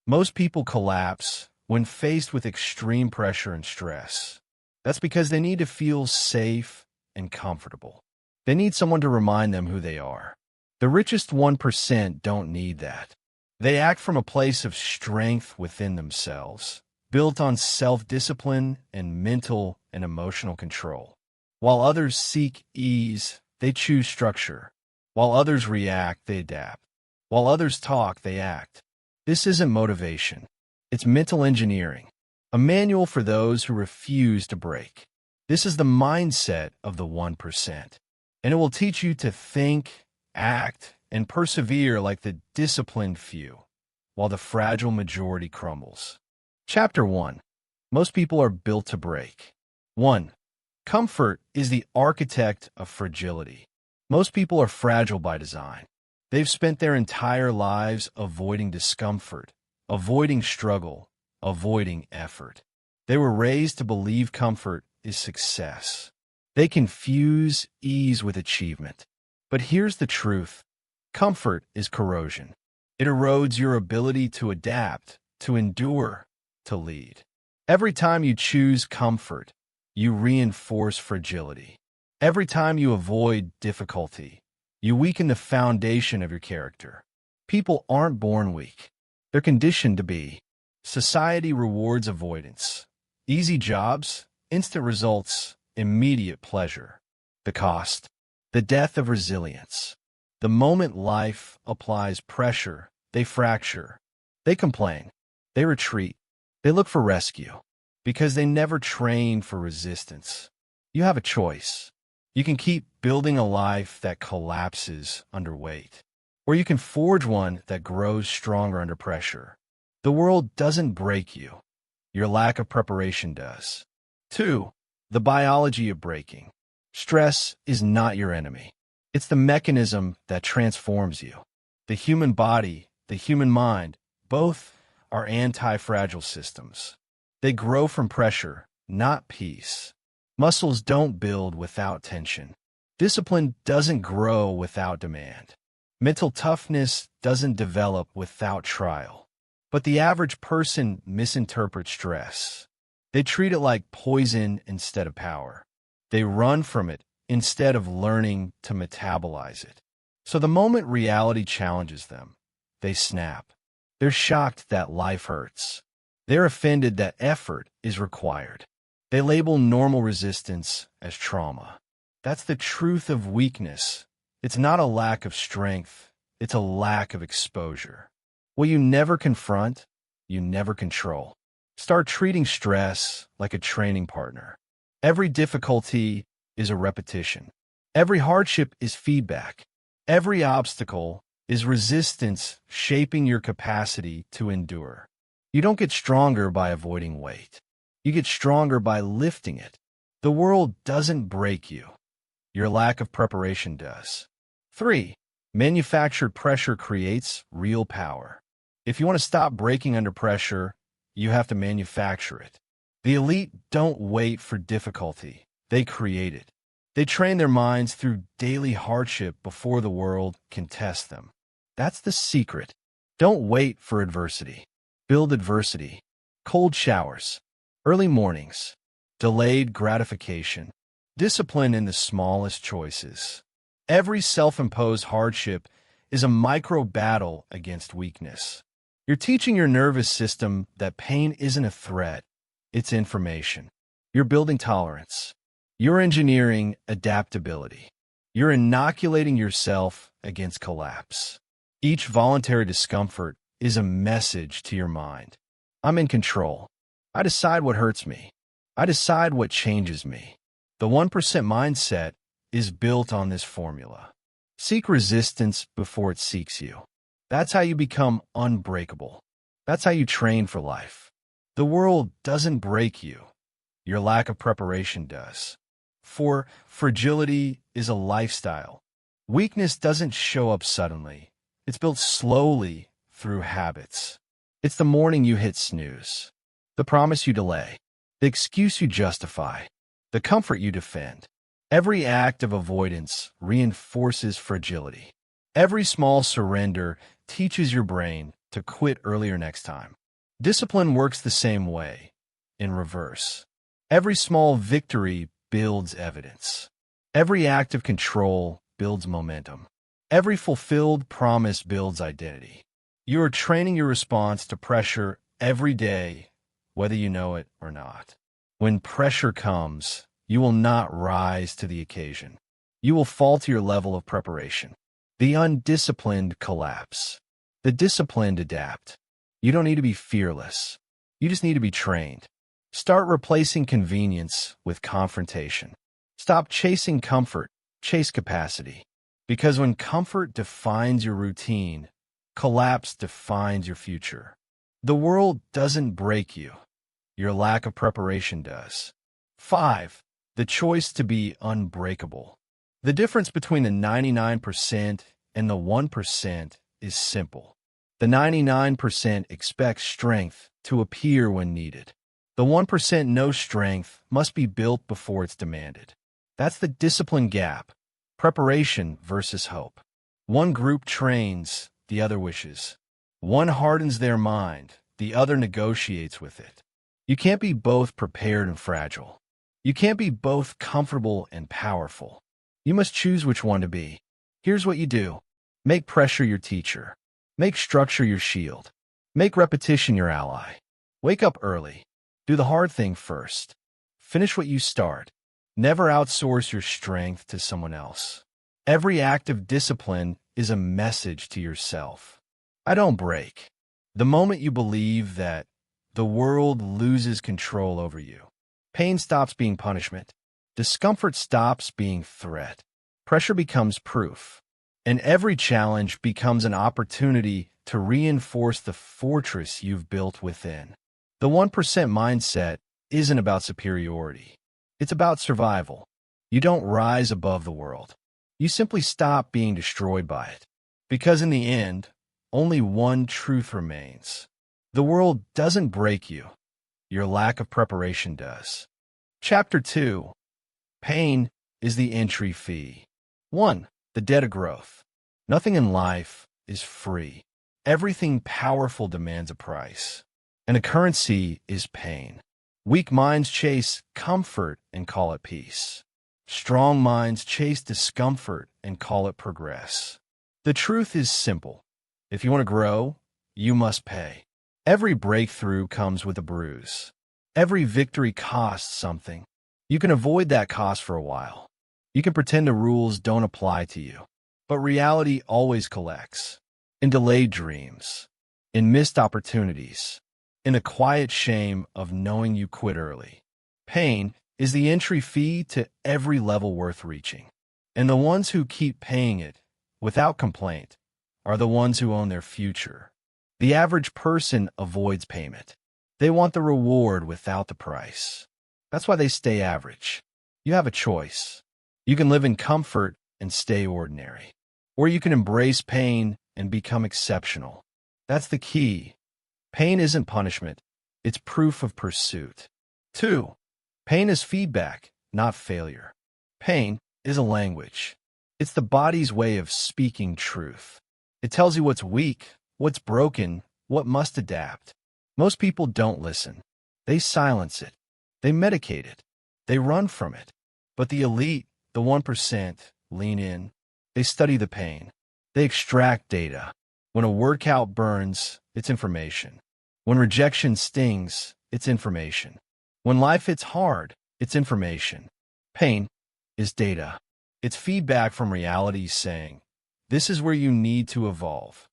Most people collapse when faced with extreme pressure and stress. That's because they need to feel safe and comfortable. They need someone to remind them who they are. The richest 1% don't need that. They act from a place of strength within themselves, built on self-discipline and mental and emotional control. While others seek ease, they choose structure. While others react, they adapt. While others talk, they act. This isn't motivation. It's mental engineering, a manual for those who refuse to break. This is the mindset of the 1%, and it will teach you to think, act, and persevere like the disciplined few, while the fragile majority crumbles. Chapter 1. Most people are built to break. 1. Comfort is the architect of fragility. Most people are fragile by design. They've spent their entire lives avoiding discomfort, avoiding struggle, avoiding effort. They were raised to believe comfort is success. They confuse ease with achievement. But here's the truth. Comfort is corrosion. It erodes your ability to adapt, to endure, to lead. Every time you choose comfort, you reinforce fragility. Every time you avoid difficulty, you weaken the foundation of your character. People aren't born weak. They're conditioned to be. Society rewards avoidance. Easy jobs, instant results, immediate pleasure. The cost. The death of resilience. The moment life applies pressure, they fracture. They complain. They retreat. They look for rescue. Because they never trained for resistance. You have a choice. You can keep building a life that collapses under weight, or you can forge one that grows stronger under pressure. The world doesn't break you. Your lack of preparation does. 2. The biology of breaking. Stress is not your enemy. It's the mechanism that transforms you. The human body, the human mind, both are anti-fragile systems. They grow from pressure, not peace. Muscles don't build without tension. Discipline doesn't grow without demand. Mental toughness doesn't develop without trial. But the average person misinterprets stress. They treat it like poison instead of power. They run from it instead of learning to metabolize it. So the moment reality challenges them, they snap. They're shocked that life hurts. They're offended that effort is required. They label normal resistance as trauma. That's the truth of weakness. It's not a lack of strength. It's a lack of exposure. What you never confront, you never control. Start treating stress like a training partner. Every difficulty is a repetition. Every hardship is feedback. Every obstacle is resistance shaping your capacity to endure. You don't get stronger by avoiding weight. You get stronger by lifting it. The world doesn't break you. Your lack of preparation does. 3. Manufactured pressure creates real power. If you want to stop breaking under pressure, you have to manufacture it. The elite don't wait for difficulty. They create it. They train their minds through daily hardship before the world can test them. That's the secret. Don't wait for adversity. Build adversity. Cold showers. Early mornings. Delayed gratification. Discipline in the smallest choices. Every self-imposed hardship is a micro battle against weakness. You're teaching your nervous system that pain isn't a threat, it's information. You're building tolerance. You're engineering adaptability. You're inoculating yourself against collapse. Each voluntary discomfort is a message to your mind. I'm in control. I decide what hurts me. I decide what changes me. The 1% mindset is built on this formula. Seek resistance before it seeks you. That's how you become unbreakable. That's how you train for life. The world doesn't break you. Your lack of preparation does. 4. Fragility is a lifestyle. Weakness doesn't show up suddenly. It's built slowly through habits. It's the morning you hit snooze, the promise you delay, the excuse you justify, the comfort you defend. Every act of avoidance reinforces fragility. Every small surrender teaches your brain to quit earlier next time. Discipline works the same way, in reverse. Every small victory builds evidence. Every act of control builds momentum. Every fulfilled promise builds identity. You are training your response to pressure every day, whether you know it or not. When pressure comes, you will not rise to the occasion. You will fall to your level of preparation. The undisciplined collapse. The disciplined adapt. You don't need to be fearless. You just need to be trained. Start replacing convenience with confrontation. Stop chasing comfort, chase capacity. Because when comfort defines your routine, collapse defines your future. The world doesn't break you. Your lack of preparation does. 5. The choice to be unbreakable. The difference between the 99% and the 1% is simple. The 99% expects strength to appear when needed. The 1% no strength must be built before it's demanded. That's the discipline gap. Preparation versus hope. One group trains, the other wishes. One hardens their mind, the other negotiates with it. You can't be both prepared and fragile. You can't be both comfortable and powerful. You must choose which one to be. Here's what you do. Make pressure your teacher. Make structure your shield. Make repetition your ally. Wake up early. Do the hard thing first. Finish what you start. Never outsource your strength to someone else. Every act of discipline is a message to yourself. I don't break. The moment you believe that, the world loses control over you. Pain stops being punishment. Discomfort stops being threat. Pressure becomes proof. And every challenge becomes an opportunity to reinforce the fortress you've built within. The 1% mindset isn't about superiority. It's about survival. You don't rise above the world. You simply stop being destroyed by it. Because in the end, only one truth remains. The world doesn't break you. Your lack of preparation does. Chapter 2. Pain is the entry fee. 1. The debt of growth. Nothing in life is free. Everything powerful demands a price. And a currency is pain. Weak minds chase comfort and call it peace. Strong minds chase discomfort and call it progress. The truth is simple. If you want to grow, you must pay. Every breakthrough comes with a bruise. Every victory costs something. You can avoid that cost for a while. You can pretend the rules don't apply to you. But reality always collects. In delayed dreams. In missed opportunities. In a quiet shame of knowing you quit early. Pain is the entry fee to every level worth reaching. And the ones who keep paying it, without complaint, are the ones who own their future. The average person avoids payment. They want the reward without the price. That's why they stay average. You have a choice. You can live in comfort and stay ordinary. Or you can embrace pain and become exceptional. That's the key. Pain isn't punishment. It's proof of pursuit. 2. Pain is feedback, not failure. Pain is a language. It's the body's way of speaking truth. It tells you what's weak, what's broken, what must adapt. Most people don't listen. They silence it. They medicate it. They run from it. But the elite, the 1%, lean in. They study the pain. They extract data. When a workout burns, it's information. When rejection stings, it's information. When life hits hard, it's information. Pain is data. It's feedback from reality saying, this is where you need to evolve.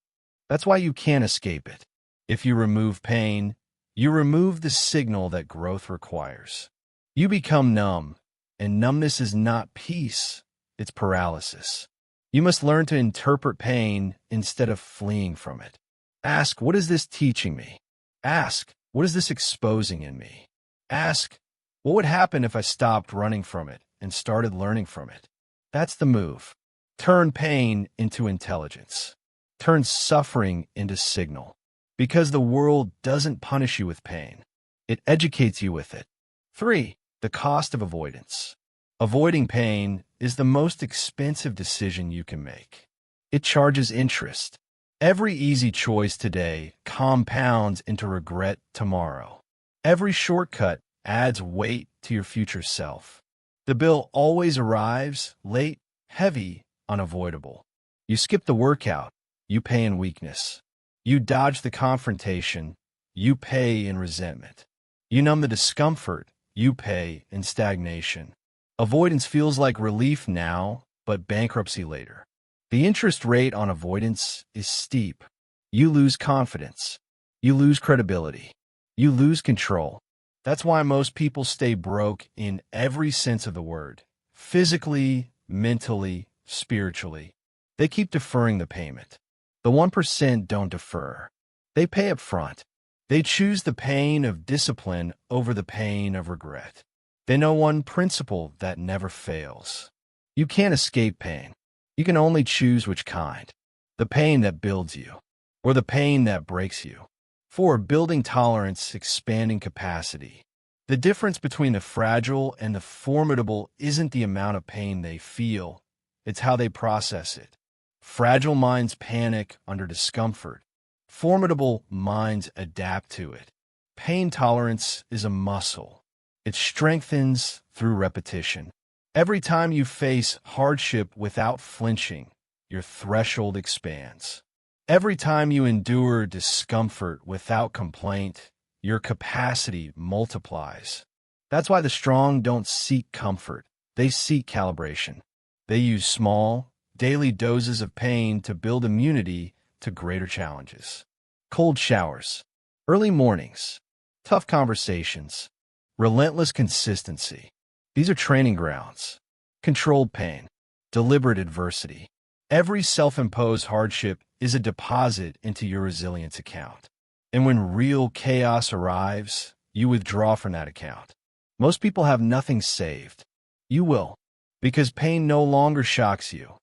That's why you can't escape it. If you remove pain, you remove the signal that growth requires. You become numb, and numbness is not peace, it's paralysis. You must learn to interpret pain instead of fleeing from it. Ask, what is this teaching me? Ask, what is this exposing in me? Ask, what would happen if I stopped running from it and started learning from it? That's the move. Turn pain into intelligence. Turn suffering into signal. Because the world doesn't punish you with pain. It educates you with it. 3. The cost of avoidance. Avoiding pain is the most expensive decision you can make. It charges interest. Every easy choice today compounds into regret tomorrow. Every shortcut adds weight to your future self. The bill always arrives late, heavy, unavoidable. You skip the workout, you pay in weakness. You dodge the confrontation, you pay in resentment. You numb the discomfort, you pay in stagnation. Avoidance feels like relief now, but bankruptcy later. The interest rate on avoidance is steep. You lose confidence. You lose credibility. You lose control. That's why most people stay broke in every sense of the word. Physically, mentally, spiritually. They keep deferring the payment. The 1% don't defer. They pay up front. They choose the pain of discipline over the pain of regret. They know one principle that never fails. You can't escape pain. You can only choose which kind. The pain that builds you, or the pain that breaks you. 4. Building tolerance, expanding capacity. The difference between the fragile and the formidable isn't the amount of pain they feel, it's how they process it. Fragile minds panic under discomfort. Formidable minds adapt to it. Pain tolerance is a muscle. It strengthens through repetition. Every time you face hardship without flinching, your threshold expands. Every time you endure discomfort without complaint, your capacity multiplies. That's why the strong don't seek comfort. They seek calibration. They use small, daily doses of pain to build immunity to greater challenges. Cold showers, early mornings, tough conversations, relentless consistency. These are training grounds. Controlled pain, deliberate adversity. Every self-imposed hardship is a deposit into your resilience account. And when real chaos arrives, you withdraw from that account. Most people have nothing saved. You will, because pain no longer shocks you.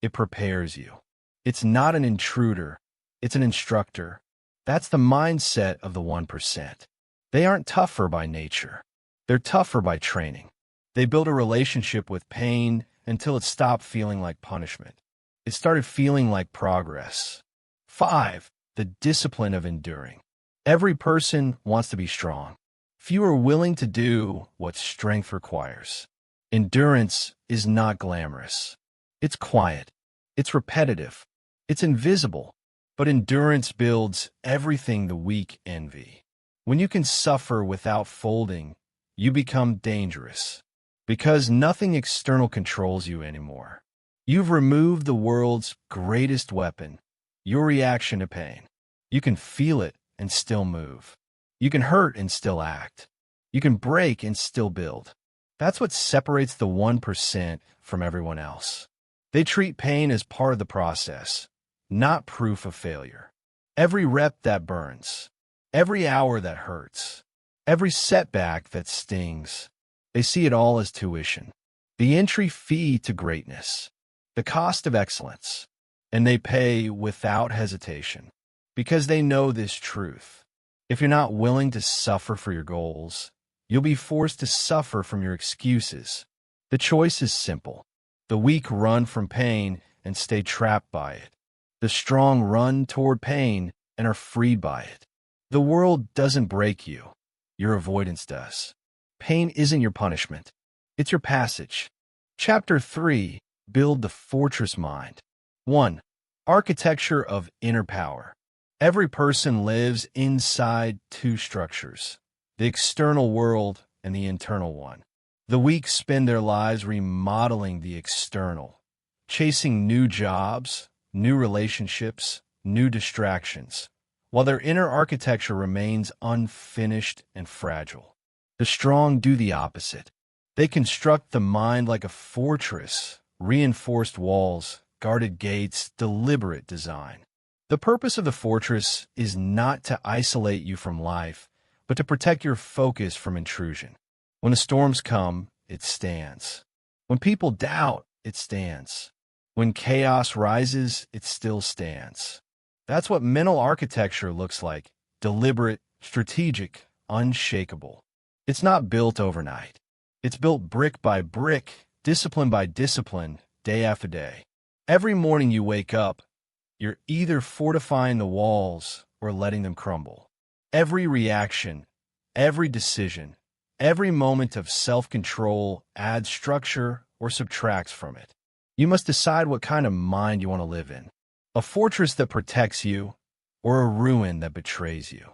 It prepares you. It's not an intruder. It's an instructor. That's the mindset of the 1%. They aren't tougher by nature. They're tougher by training. They build a relationship with pain until it stopped feeling like punishment. It started feeling like progress. 5. The discipline of enduring. Every person wants to be strong. Few are willing to do what strength requires. Endurance is not glamorous. It's quiet. It's repetitive. It's invisible. But endurance builds everything the weak envy. When you can suffer without folding, you become dangerous. Because nothing external controls you anymore. You've removed the world's greatest weapon, your reaction to pain. You can feel it and still move. You can hurt and still act. You can break and still build. That's what separates the 1% from everyone else. They treat pain as part of the process, not proof of failure. Every rep that burns, every hour that hurts, every setback that stings, they see it all as tuition, the entry fee to greatness, the cost of excellence, and they pay without hesitation because they know this truth. If you're not willing to suffer for your goals, you'll be forced to suffer from your excuses. The choice is simple. The weak run from pain and stay trapped by it. The strong run toward pain and are freed by it. The world doesn't break you. Your avoidance does. Pain isn't your punishment. It's your passage. Chapter 3. Build the fortress mind. 1. Architecture of inner power. Every person lives inside two structures, the external world and the internal one. The weak spend their lives remodeling the external, chasing new jobs, new relationships, new distractions, while their inner architecture remains unfinished and fragile. The strong do the opposite. They construct the mind like a fortress, reinforced walls, guarded gates, deliberate design. The purpose of the fortress is not to isolate you from life, but to protect your focus from intrusion. When the storms come, it stands. When people doubt, it stands. When chaos rises, it still stands. That's what mental architecture looks like: deliberate, strategic, unshakable. It's not built overnight. It's built brick by brick, discipline by discipline, day after day. Every morning you wake up, You're either fortifying the walls or letting them crumble. Every reaction, every decision, every moment of self-control adds structure or subtracts from it. You must decide what kind of mind you want to live in. A fortress that protects you or a ruin that betrays you.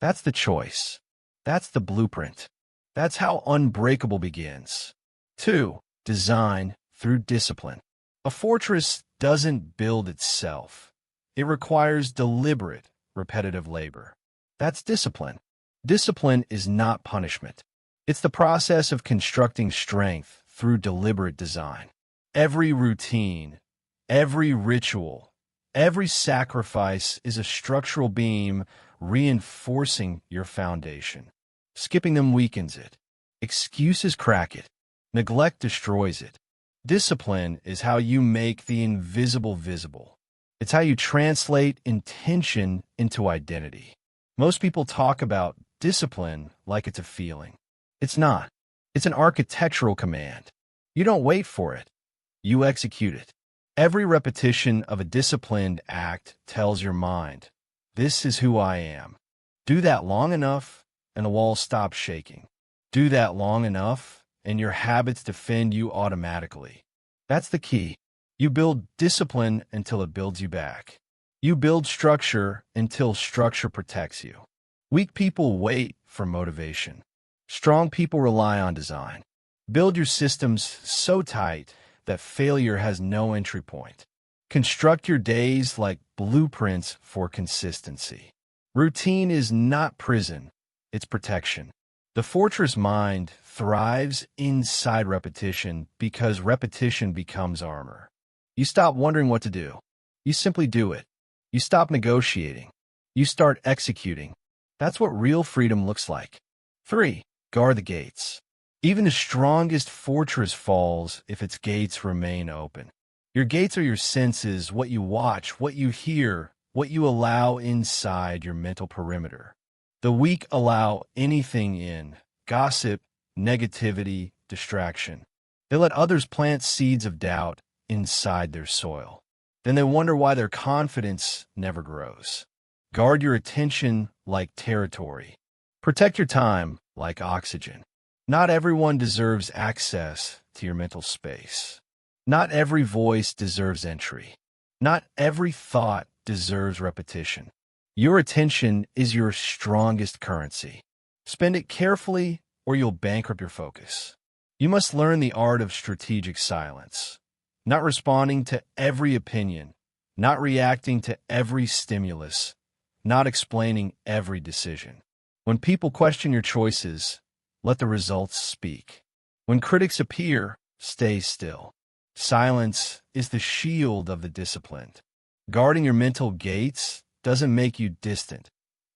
That's the choice. That's the blueprint. That's how unbreakable begins. 2. Design through discipline. A fortress doesn't build itself. It requires deliberate, repetitive labor. That's discipline. Discipline is not punishment. It's the process of constructing strength through deliberate design. Every routine, every ritual, every sacrifice is a structural beam reinforcing your foundation. Skipping them weakens it. Excuses crack it. Neglect destroys it. Discipline is how you make the invisible visible. It's how you translate intention into identity. Most people talk about discipline like it's a feeling. It's not. It's an architectural command. You don't wait for it. You execute it. Every repetition of a disciplined act tells your mind, this is who I am. Do that long enough, and the walls stop shaking. Do that long enough, and your habits defend you automatically. That's the key. You build discipline until it builds you back. You build structure until structure protects you. Weak people wait for motivation. Strong people rely on design. Build your systems so tight that failure has no entry point. Construct your days like blueprints for consistency. Routine is not prison, it's protection. The fortress mind thrives inside repetition because repetition becomes armor. You stop wondering what to do. You simply do it. You stop negotiating. You start executing. That's what real freedom looks like. 3. Guard the gates. Even the strongest fortress falls if its gates remain open. Your gates are your senses, what you watch, what you hear, what you allow inside your mental perimeter. The weak allow anything in: gossip, negativity, distraction. They let others plant seeds of doubt inside their soil. Then they wonder why their confidence never grows. Guard your attention like territory. Protect your time like oxygen. Not everyone deserves access to your mental space. Not every voice deserves entry. Not every thought deserves repetition. Your attention is your strongest currency. Spend it carefully or you'll bankrupt your focus. You must learn the art of strategic silence. Not responding to every opinion. Not reacting to every stimulus. Not explaining every decision. When people question your choices, let the results speak. When critics appear, stay still. Silence is the shield of the disciplined. Guarding your mental gates doesn't make you distant.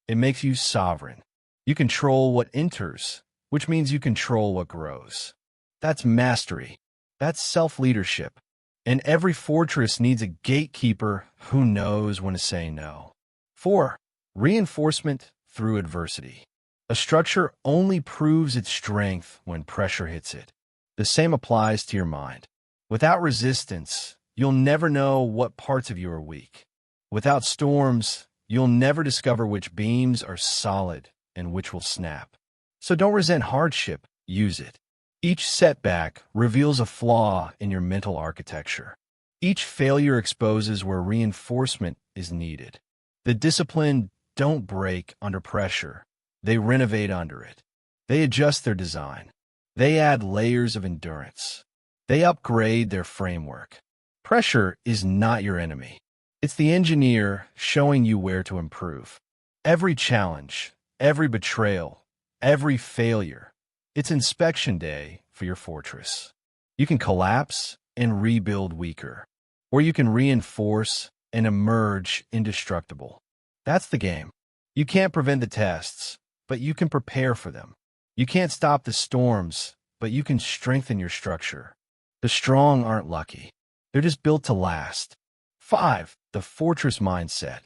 It makes you sovereign. You control what enters, which means you control what grows. That's mastery. That's self-leadership. And every fortress needs a gatekeeper who knows when to say no. 4. Reinforcement through adversity. A structure only proves its strength when pressure hits it. The same applies to your mind. Without resistance, you'll never know what parts of you are weak. Without storms, you'll never discover which beams are solid and which will snap. So don't resent hardship, use it. Each setback reveals a flaw in your mental architecture. Each failure exposes where reinforcement is needed. The disciplined don't break under pressure. They renovate under it. They adjust their design. They add layers of endurance. They upgrade their framework. Pressure is not your enemy. It's the engineer showing you where to improve. Every challenge, every betrayal, every failure, it's inspection day for your fortress. You can collapse and rebuild weaker, or you can reinforce and emerge indestructible. That's the game. You can't prevent the tests, but you can prepare for them. You can't stop the storms, but you can strengthen your structure. The strong aren't lucky. They're just built to last. 5. The fortress mindset.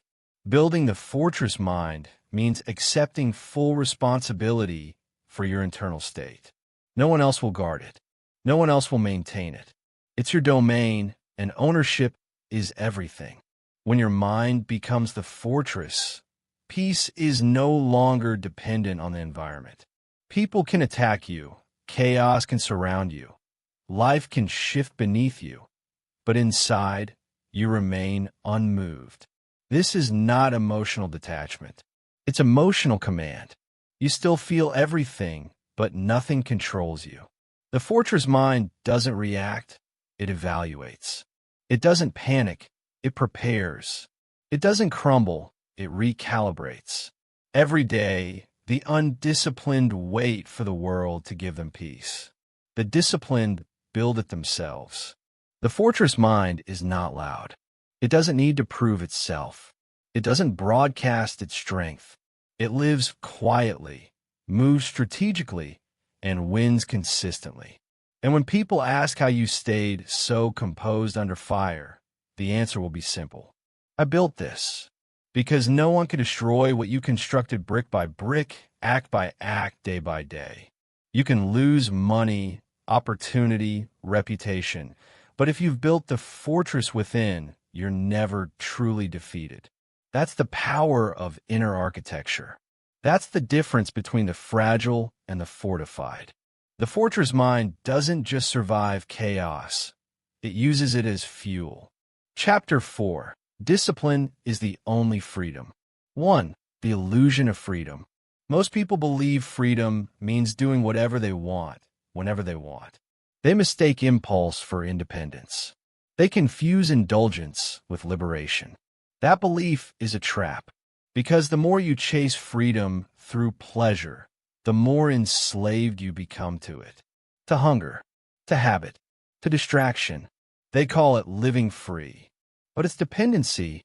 Building the fortress mind means accepting full responsibility for your internal state. No one else will guard it. No one else will maintain it. It's your domain, and ownership is everything. When your mind becomes the fortress, peace is no longer dependent on the environment. People can attack you, chaos can surround you, life can shift beneath you, but inside, you remain unmoved. This is not emotional detachment. It's emotional command. You still feel everything, but nothing controls you. The fortress mind doesn't react, it evaluates. It doesn't panic, it prepares. It doesn't crumble, it recalibrates. Every day, the undisciplined wait for the world to give them peace. The disciplined build it themselves. The fortress mind is not loud. It doesn't need to prove itself. It doesn't broadcast its strength. It lives quietly, moves strategically, and wins consistently. And when people ask how you stayed so composed under fire, the answer will be simple. I built this. Because no one can destroy what you constructed brick by brick, act by act, day by day. You can lose money, opportunity, reputation, but if you've built the fortress within, you're never truly defeated. That's the power of inner architecture. That's the difference between the fragile and the fortified. The fortress mind doesn't just survive chaos. It uses it as fuel. Chapter 4. Discipline is the only freedom. 1. The illusion of freedom. Most people believe freedom means doing whatever they want, whenever they want. They mistake impulse for independence. They confuse indulgence with liberation. That belief is a trap, because the more you chase freedom through pleasure, the more enslaved you become to it. To hunger, to habit, to distraction. They call it living free. But it's dependency,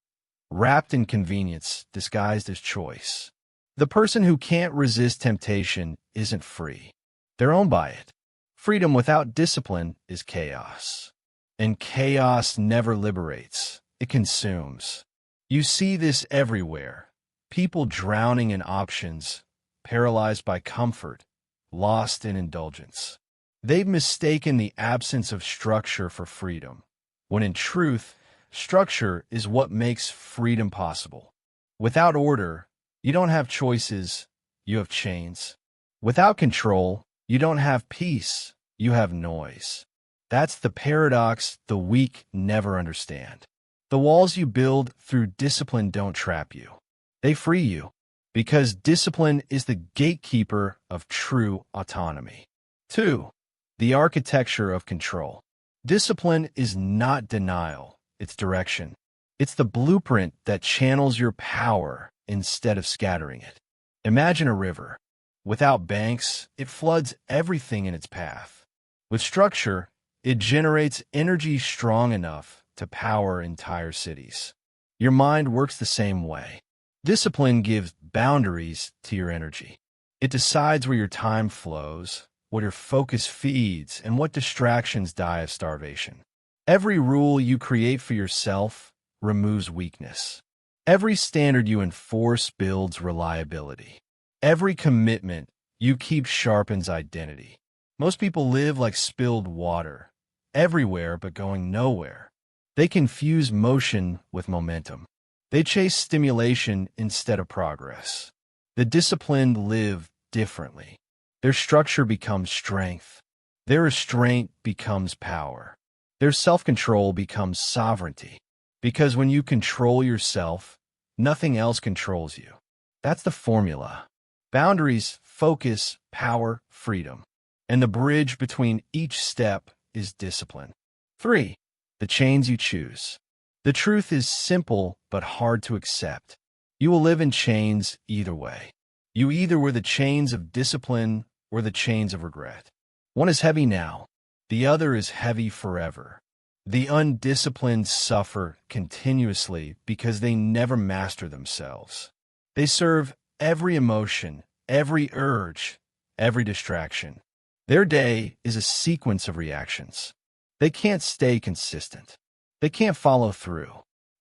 wrapped in convenience, disguised as choice. The person who can't resist temptation isn't free. They're owned by it. Freedom without discipline is chaos. And chaos never liberates. It consumes. You see this everywhere. People drowning in options, paralyzed by comfort, lost in indulgence. They've mistaken the absence of structure for freedom, when in truth, structure is what makes freedom possible. Without order, you don't have choices, you have chains. Without control, you don't have peace, you have noise. That's the paradox the weak never understand. The walls you build through discipline don't trap you. They free you, because discipline is the gatekeeper of true autonomy. 2. The architecture of control. Discipline is not denial, it's direction. It's the blueprint that channels your power instead of scattering it. Imagine a river. Without banks, it floods everything in its path. With structure, it generates energy strong enough to power entire cities. Your mind works the same way. Discipline gives boundaries to your energy. It decides where your time flows, what your focus feeds, and what distractions die of starvation. Every rule you create for yourself removes weakness. Every standard you enforce builds reliability. Every commitment you keep sharpens identity. Most people live like spilled water, everywhere but going nowhere. They confuse motion with momentum. They chase stimulation instead of progress. The disciplined live differently. Their structure becomes strength. Their restraint becomes power. Their self-control becomes sovereignty. Because when you control yourself, nothing else controls you. That's the formula. Boundaries, focus, power, freedom. And the bridge between each step is discipline. 3. The chains you choose. The truth is simple but hard to accept. You will live in chains either way. You either were the chains of discipline or the chains of regret. One is heavy now. The other is heavy forever. The undisciplined suffer continuously because they never master themselves. They serve every emotion, every urge, every distraction. Their day is a sequence of reactions. They can't stay consistent. They can't follow through.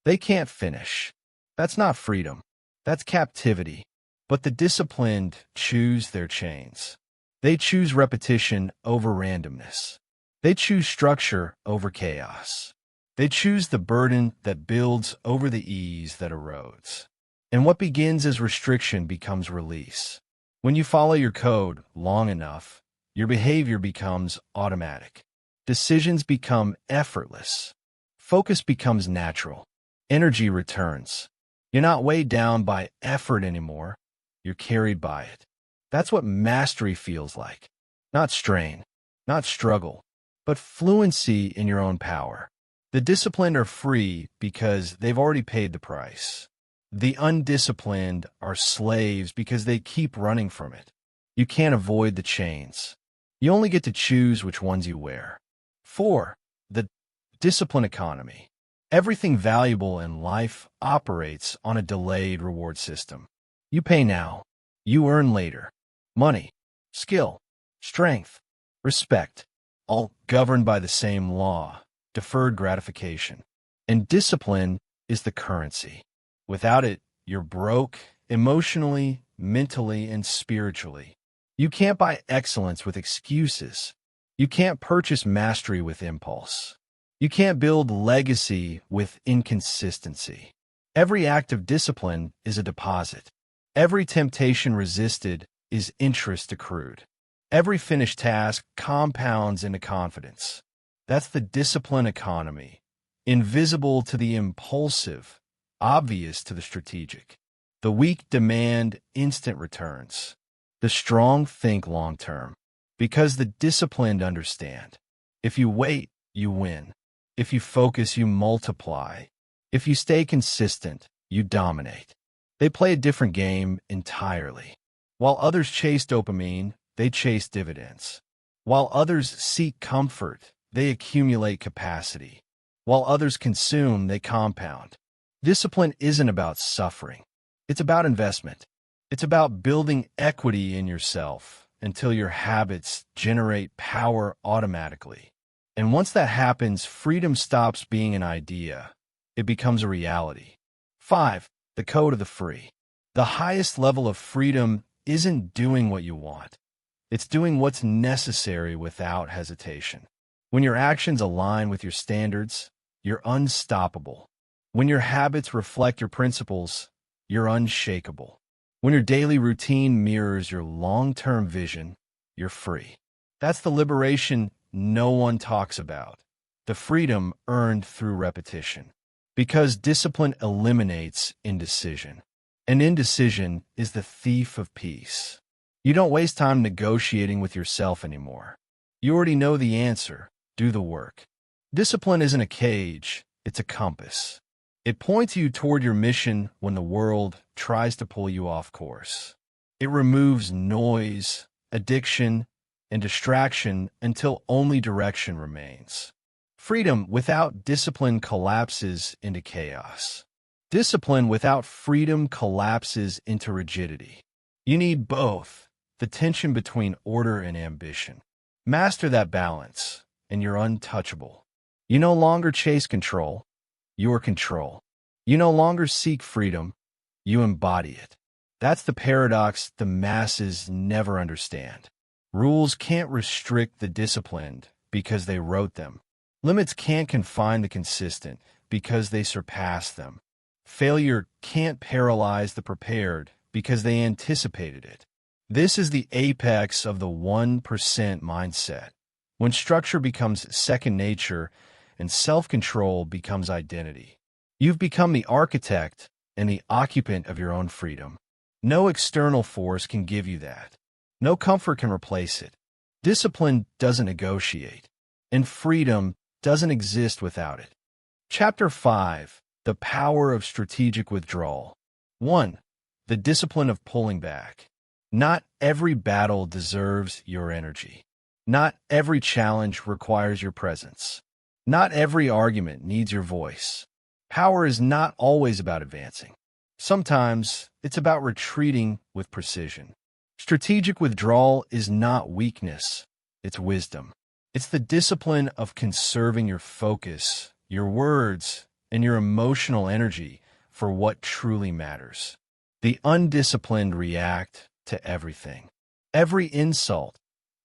They can't finish. That's not freedom. That's captivity. But the disciplined choose their chains. They choose repetition over randomness. They choose structure over chaos. They choose the burden that builds over the ease that erodes. And what begins as restriction becomes release. When you follow your code long enough, your behavior becomes automatic. Decisions become effortless. Focus becomes natural. Energy returns. You're not weighed down by effort anymore. You're carried by it. That's what mastery feels like. Not strain, not struggle, but fluency in your own power. The disciplined are free because they've already paid the price. The undisciplined are slaves because they keep running from it. You can't avoid the chains. You only get to choose which ones you wear. 4. The discipline economy. Everything valuable in life operates on a delayed reward system. You pay now. You earn later. Money, skill, strength, respect, all governed by the same law, deferred gratification. And discipline is the currency. Without it, you're broke emotionally, mentally, and spiritually. You can't buy excellence with excuses. You can't purchase mastery with impulse. You can't build legacy with inconsistency. Every act of discipline is a deposit. Every temptation resisted is interest accrued. Every finished task compounds into confidence. That's the discipline economy, invisible to the impulsive, obvious to the strategic. The weak demand instant returns. The strong think long-term, because the disciplined understand. If you wait, you win. If you focus, you multiply. If you stay consistent, you dominate. They play a different game entirely. While others chase dopamine, they chase dividends. While others seek comfort, they accumulate capacity. While others consume, they compound. Discipline isn't about suffering. It's about investment. It's about building equity in yourself until your habits generate power automatically. And once that happens, freedom stops being an idea. It becomes a reality. 5. The code of the free. The highest level of freedom isn't doing what you want. It's doing what's necessary without hesitation. When your actions align with your standards, you're unstoppable. When your habits reflect your principles, you're unshakable. When your daily routine mirrors your long-term vision, you're free. That's the liberation no one talks about. The freedom earned through repetition. Because discipline eliminates indecision. And indecision is the thief of peace. You don't waste time negotiating with yourself anymore. You already know the answer. Do the work. Discipline isn't a cage, it's a compass. It points you toward your mission when the world tries to pull you off course. It removes noise, addiction, and distraction until only direction remains. Freedom without discipline collapses into chaos. Discipline without freedom collapses into rigidity. You need both, the tension between order and ambition. Master that balance, and you're untouchable. You no longer chase control, you're control. You no longer seek freedom, you embody it. That's the paradox the masses never understand. Rules can't restrict the disciplined because they wrote them. Limits can't confine the consistent because they surpass them. Failure can't paralyze the prepared because they anticipated it. This is the apex of the 1% mindset. When structure becomes second nature and self-control becomes identity. You've become the architect and the occupant of your own freedom. No external force can give you that. No comfort can replace it. Discipline doesn't negotiate, and freedom doesn't exist without it. Chapter 5. The Power of Strategic Withdrawal. 1. The Discipline of Pulling Back. Not every battle deserves your energy. Not every challenge requires your presence. Not every argument needs your voice. Power is not always about advancing. Sometimes it's about retreating with precision. Strategic withdrawal is not weakness, it's wisdom. It's the discipline of conserving your focus, your words, and your emotional energy for what truly matters. The undisciplined react to everything. Every insult,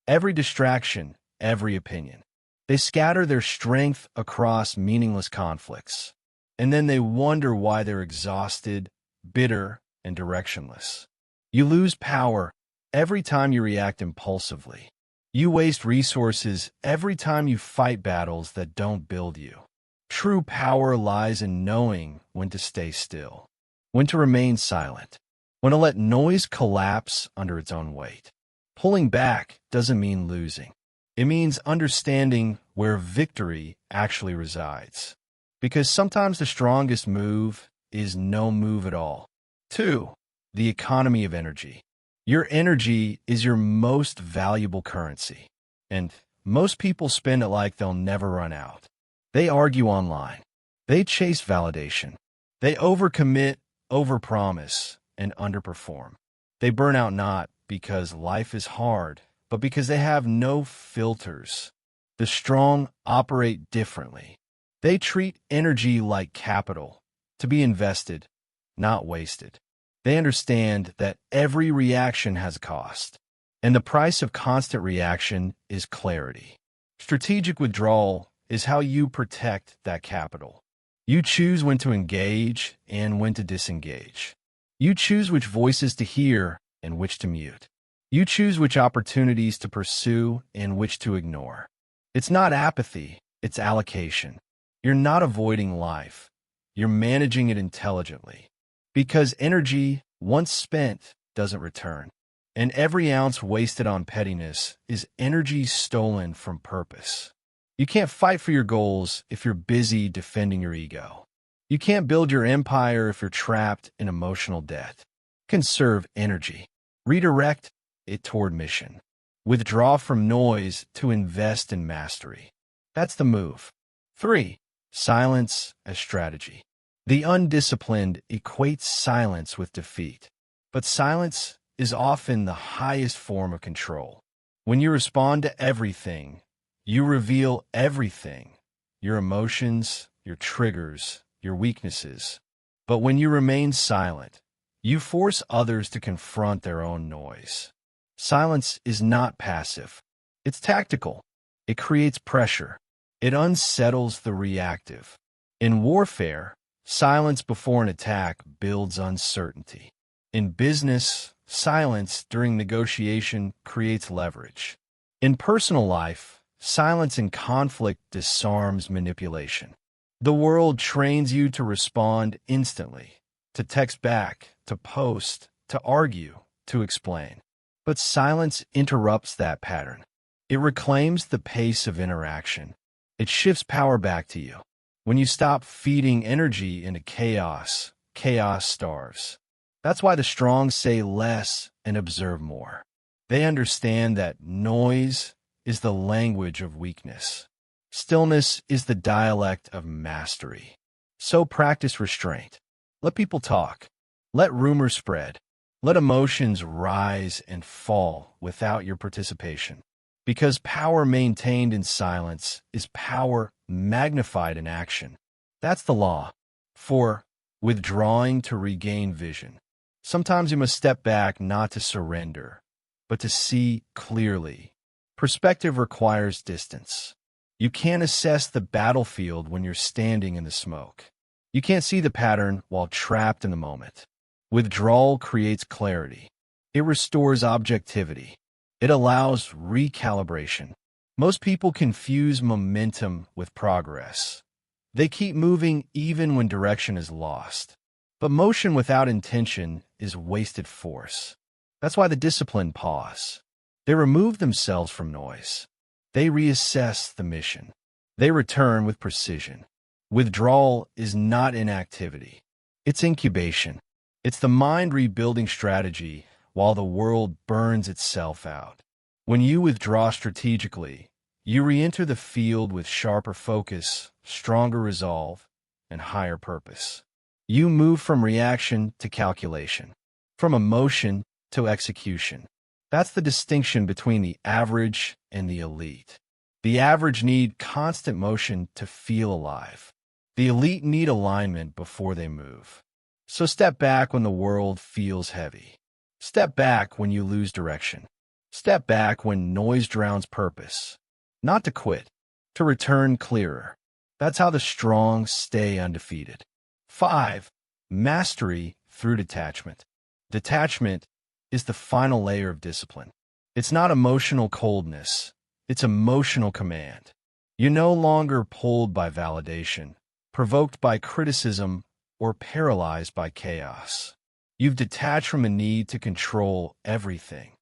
every distraction, every opinion. They scatter their strength across meaningless conflicts, and then they wonder why they're exhausted, bitter, and directionless. You lose power every time you react impulsively. You waste resources every time you fight battles that don't build you. True power lies in knowing when to stay still, when to remain silent, when to let noise collapse under its own weight. Pulling back doesn't mean losing. It means understanding where victory actually resides. Because sometimes the strongest move is no move at all. 2. The economy of energy. Your energy is your most valuable currency, and most people spend it like they'll never run out. They argue online. They chase validation. They overcommit, overpromise, and underperform. They burn out not because life is hard, but because they have no filters. The strong operate differently. They treat energy like capital, to be invested, not wasted. They understand that every reaction has a cost, and the price of constant reaction is clarity. Strategic withdrawal is how you protect that capital. You choose when to engage and when to disengage. You choose which voices to hear and which to mute. You choose which opportunities to pursue and which to ignore. It's not apathy, it's allocation. You're not avoiding life. You're managing it intelligently. Because energy, once spent, doesn't return. And every ounce wasted on pettiness is energy stolen from purpose. You can't fight for your goals if you're busy defending your ego. You can't build your empire if you're trapped in emotional debt. Conserve energy. Redirect it toward mission. Withdraw from noise to invest in mastery. That's the move. 3. Silence as strategy. The undisciplined equates silence with defeat. But silence is often the highest form of control. When you respond to everything, you reveal everything. Your emotions, your triggers, your weaknesses. But when you remain silent, you force others to confront their own noise. Silence is not passive. It's tactical. It creates pressure. It unsettles the reactive. In warfare, silence before an attack builds uncertainty. In business, silence during negotiation creates leverage. In personal life, silence in conflict disarms manipulation. The world trains you to respond instantly, to text back, to post, to argue, to explain. But silence interrupts that pattern. It reclaims the pace of interaction. It shifts power back to you. When you stop feeding energy into chaos, chaos starves. That's why the strong say less and observe more. They understand that noise is the language of weakness. Stillness is the dialect of mastery. So practice restraint. Let people talk. Let rumors spread. Let emotions rise and fall without your participation. Because power maintained in silence is power magnified in action. That's the law. 4. Withdrawing to regain vision. Sometimes you must step back not to surrender, but to see clearly. Perspective requires distance. You can't assess the battlefield when you're standing in the smoke. You can't see the pattern while trapped in the moment. Withdrawal creates clarity. It restores objectivity. It allows recalibration. Most people confuse momentum with progress. They keep moving even when direction is lost. But motion without intention is wasted force. That's why the disciplined pause. They remove themselves from noise. They reassess the mission. They return with precision. Withdrawal is not inactivity. It's incubation. It's the mind rebuilding strategy while the world burns itself out. When you withdraw strategically, you re-enter the field with sharper focus, stronger resolve, and higher purpose. You move from reaction to calculation, from emotion to execution. That's the distinction between the average and the elite. The average need constant motion to feel alive. The elite need alignment before they move. So step back when the world feels heavy. Step back when you lose direction. Step back when noise drowns purpose. Not to quit, to return clearer. That's how the strong stay undefeated. 5. Mastery through detachment. Detachment is the final layer of discipline. It's not emotional coldness, it's emotional command. You're no longer pulled by validation, provoked by criticism, or paralyzed by chaos. You've detached from a need to control everything,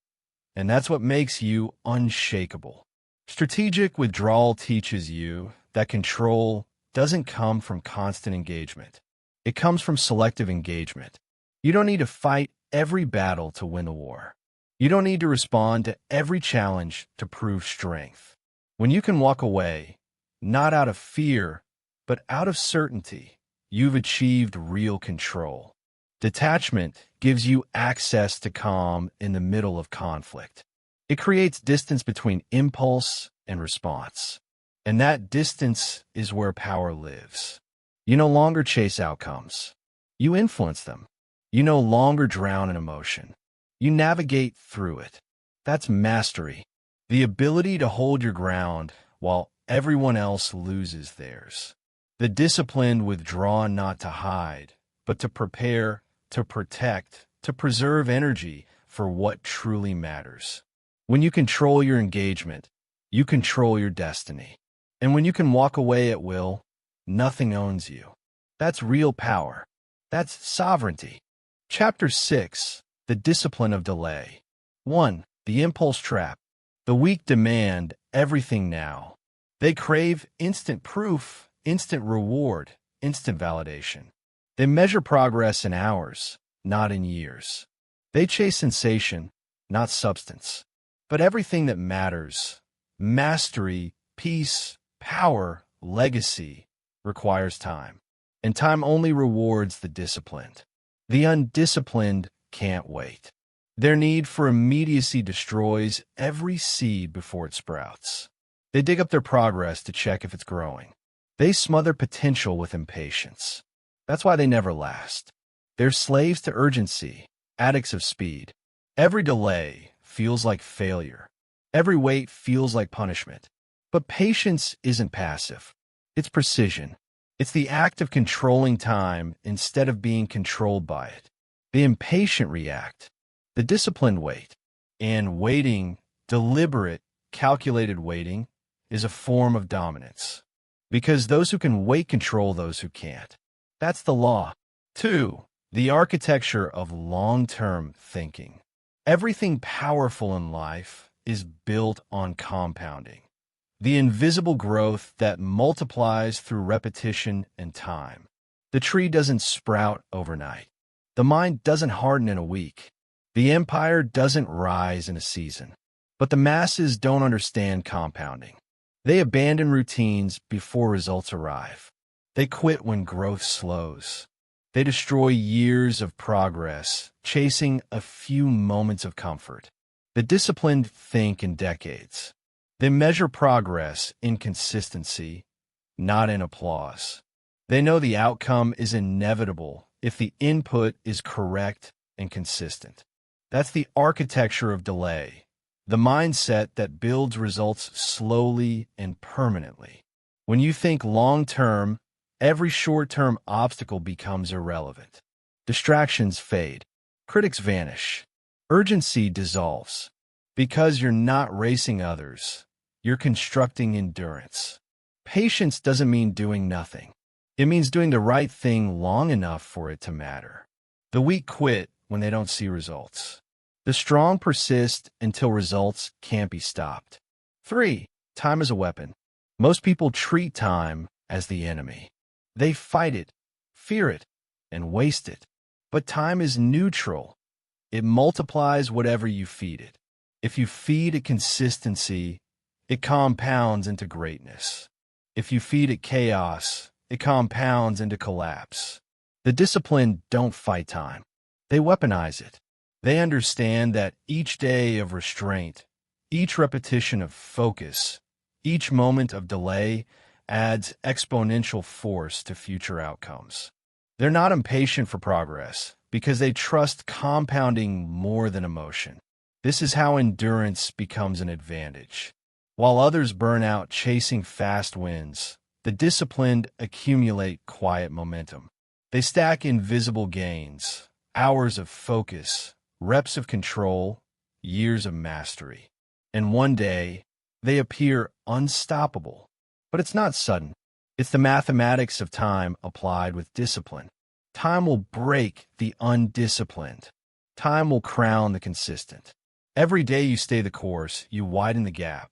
and that's what makes you unshakable. Strategic withdrawal teaches you that control doesn't come from constant engagement. It comes from selective engagement. You don't need to fight every battle to win the war. You don't need to respond to every challenge to prove strength. When you can walk away, not out of fear, but out of certainty, you've achieved real control. Detachment gives you access to calm in the middle of conflict. It creates distance between impulse and response. And that distance is where power lives. You no longer chase outcomes. You influence them. You no longer drown in emotion. You navigate through it. That's mastery. The ability to hold your ground while everyone else loses theirs. The disciplined withdraw not to hide, but to prepare, to protect, to preserve energy for what truly matters. When you control your engagement, you control your destiny. And when you can walk away at will, nothing owns you. That's real power. That's sovereignty. Chapter 6. The Discipline of Delay. 1. The Impulse Trap. The weak demand everything now. They crave instant proof, instant reward, instant validation. They measure progress in hours, not in years. They chase sensation, not substance. But everything that matters, mastery, peace, power, legacy, requires time. And time only rewards the disciplined. The undisciplined can't wait. Their need for immediacy destroys every seed before it sprouts. They dig up their progress to check if it's growing. They smother potential with impatience. That's why they never last. They're slaves to urgency, addicts of speed. Every delay feels like failure. Every wait feels like punishment. But patience isn't passive. It's precision. It's the act of controlling time instead of being controlled by it. The impatient react. The disciplined wait. And waiting, deliberate, calculated waiting, is a form of dominance. Because those who can wait control those who can't. That's the law. 2. The architecture of long-term thinking. Everything powerful in life is built on compounding. The invisible growth that multiplies through repetition and time. The tree doesn't sprout overnight. The mind doesn't harden in a week. The empire doesn't rise in a season. But the masses don't understand compounding. They abandon routines before results arrive. They quit when growth slows. They destroy years of progress, chasing a few moments of comfort. The disciplined think in decades. They measure progress in consistency, not in applause. They know the outcome is inevitable if the input is correct and consistent. That's the architecture of delay, the mindset that builds results slowly and permanently. When you think long-term, every short-term obstacle becomes irrelevant. Distractions fade. Critics vanish. Urgency dissolves. Because you're not racing others, you're constructing endurance. Patience doesn't mean doing nothing. It means doing the right thing long enough for it to matter. The weak quit when they don't see results. The strong persist until results can't be stopped. 3. Time is a weapon. Most people treat time as the enemy. They fight it, fear it, and waste it. But time is neutral. It multiplies whatever you feed it. If you feed it consistency, it compounds into greatness. If you feed it chaos, it compounds into collapse. The disciplined don't fight time. They weaponize it. They understand that each day of restraint, each repetition of focus, each moment of delay adds exponential force to future outcomes. They're not impatient for progress because they trust compounding more than emotion. This is how endurance becomes an advantage. While others burn out chasing fast wins, the disciplined accumulate quiet momentum. They stack invisible gains, hours of focus, reps of control, years of mastery. And one day, they appear unstoppable. But it's not sudden. It's the mathematics of time applied with discipline. Time will break the undisciplined. Time will crown the consistent. Every day you stay the course, you widen the gap.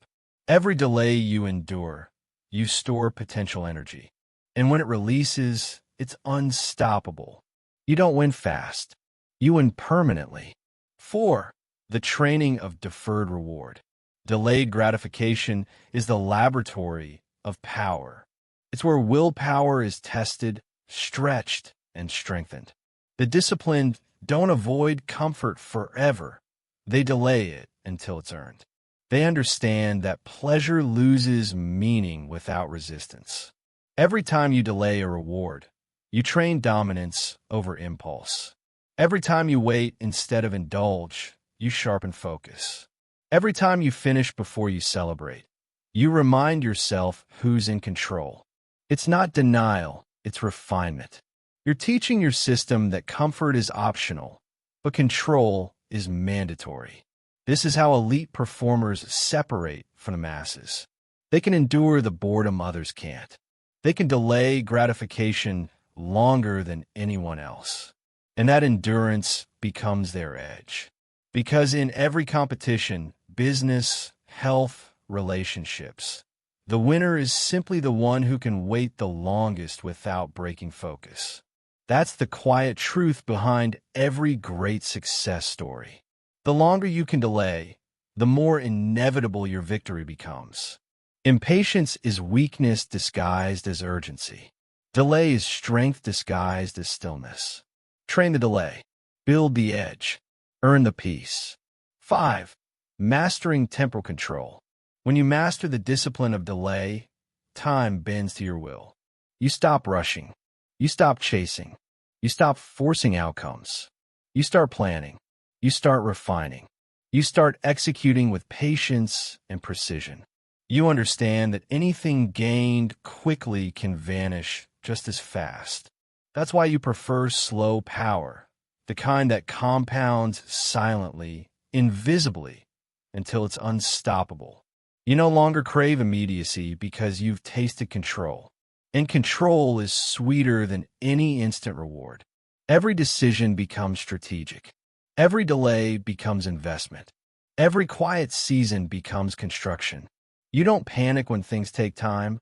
Every delay you endure, you store potential energy. And when it releases, it's unstoppable. You don't win fast. You win permanently. 4. The training of deferred reward. Delayed gratification is the laboratory of power. It's where willpower is tested, stretched, and strengthened. The disciplined don't avoid comfort forever. They delay it until it's earned. They understand that pleasure loses meaning without resistance. Every time you delay a reward, you train dominance over impulse. Every time you wait instead of indulge, you sharpen focus. Every time you finish before you celebrate, you remind yourself who's in control. It's not denial, it's refinement. You're teaching your system that comfort is optional, but control is mandatory. This is how elite performers separate from the masses. They can endure the boredom others can't. They can delay gratification longer than anyone else. And that endurance becomes their edge. Because in every competition, business, health, relationships, the winner is simply the one who can wait the longest without breaking focus. That's the quiet truth behind every great success story. The longer you can delay, the more inevitable your victory becomes. Impatience is weakness disguised as urgency. Delay is strength disguised as stillness. Train the delay. Build the edge. Earn the peace. 5. Mastering temporal control. When you master the discipline of delay, time bends to your will. You stop rushing. You stop chasing. You stop forcing outcomes. You start planning. You start refining. You start executing with patience and precision. You understand that anything gained quickly can vanish just as fast. That's why you prefer slow power, the kind that compounds silently, invisibly, until it's unstoppable. You no longer crave immediacy because you've tasted control. And control is sweeter than any instant reward. Every decision becomes strategic. Every delay becomes investment. Every quiet season becomes construction. You don't panic when things take time.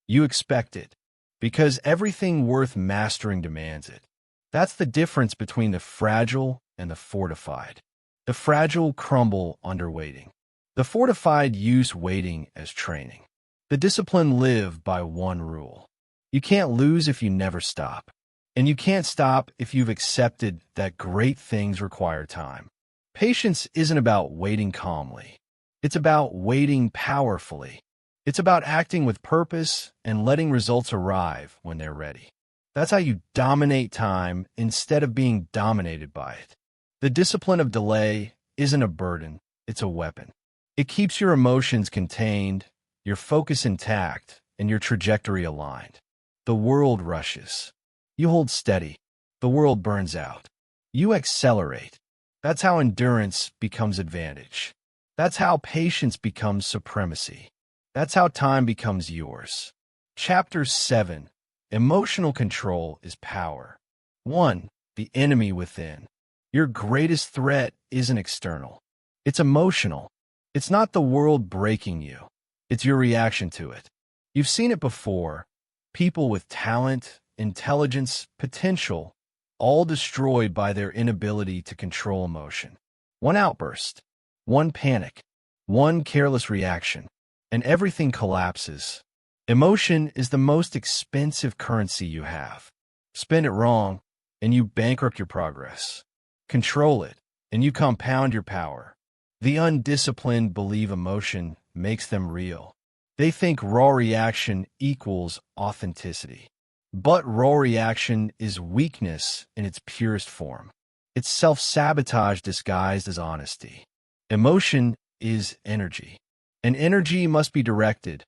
You expect it, because everything worth mastering demands it. That's the difference between the fragile and the fortified. The fragile crumble under waiting. The fortified use waiting as training. The disciplined live by one rule. You can't lose if you never stop. And you can't stop if you've accepted that great things require time. Patience isn't about waiting calmly. It's about waiting powerfully. It's about acting with purpose and letting results arrive when they're ready. That's how you dominate time instead of being dominated by it. The discipline of delay isn't a burden, it's a weapon. It keeps your emotions contained, your focus intact, and your trajectory aligned. The world rushes. You hold steady. The world burns out. You accelerate. That's how endurance becomes advantage. That's how patience becomes supremacy. That's how time becomes yours. Chapter 7. Emotional control is power. 1. The enemy within. Your greatest threat isn't external. It's emotional. It's not the world breaking you. It's your reaction to it. You've seen it before. People with talent, intelligence, potential, all destroyed by their inability to control emotion. One outburst, one panic, one careless reaction, and everything collapses. Emotion is the most expensive currency you have. Spend it wrong, and you bankrupt your progress. Control it, and you compound your power. The undisciplined believe emotion makes them real. They think raw reaction equals authenticity. But raw reaction is weakness in its purest form. It's self-sabotage disguised as honesty. Emotion is energy. And energy must be directed,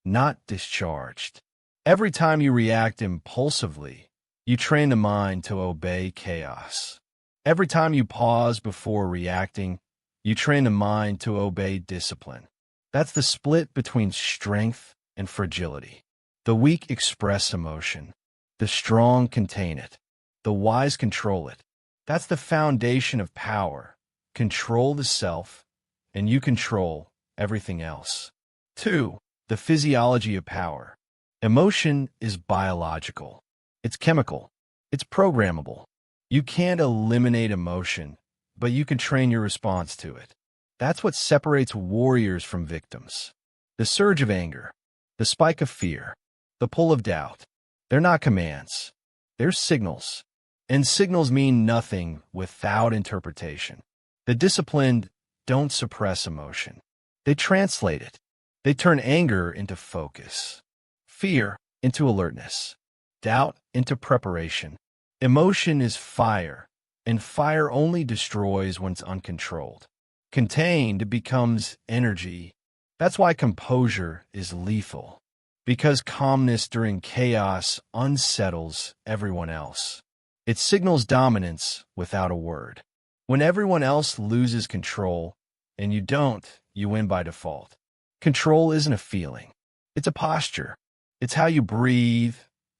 not discharged. Every time you react impulsively, you train the mind to obey chaos. Every time you pause before reacting, you train the mind to obey discipline. That's the split between strength and fragility. The weak express emotion. The strong contain it. The wise control it. That's the foundation of power. Control the self, and you control everything else. 2. The physiology of power. Emotion is biological. It's chemical. It's programmable. You can't eliminate emotion, but you can train your response to it. That's what separates warriors from victims. The surge of anger, the spike of fear, the pull of doubt. They're not commands. They're signals. And signals mean nothing without interpretation. The disciplined don't suppress emotion. They translate it. They turn anger into focus, fear into alertness, doubt into preparation. Emotion is fire, and fire only destroys when it's uncontrolled. Contained, it becomes energy. That's why composure is lethal, because calmness during chaos unsettles everyone else. It signals dominance without a word. When everyone else loses control, and you don't, you win by default. Control isn't a feeling. It's a posture. It's how you breathe,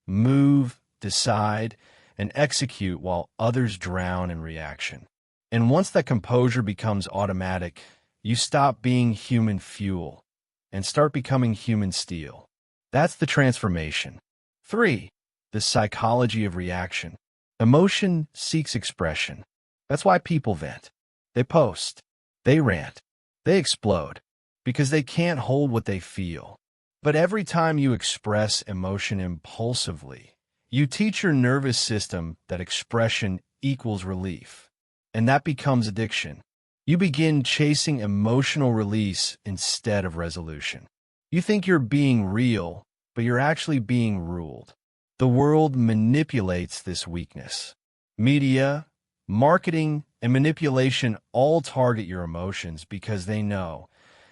move, decide, and execute while others drown in reaction. And once that composure becomes automatic, you stop being human fuel and start becoming human steel. That's the transformation. 3. The psychology of reaction. Emotion seeks expression. That's why people vent. They post. They rant. They explode because they can't hold what they feel. But every time you express emotion impulsively, you teach your nervous system that expression equals relief. And that becomes addiction. You begin chasing emotional release instead of resolution. You think you're being real, but you're actually being ruled. The world manipulates this weakness. Media, marketing, and manipulation all target your emotions because they know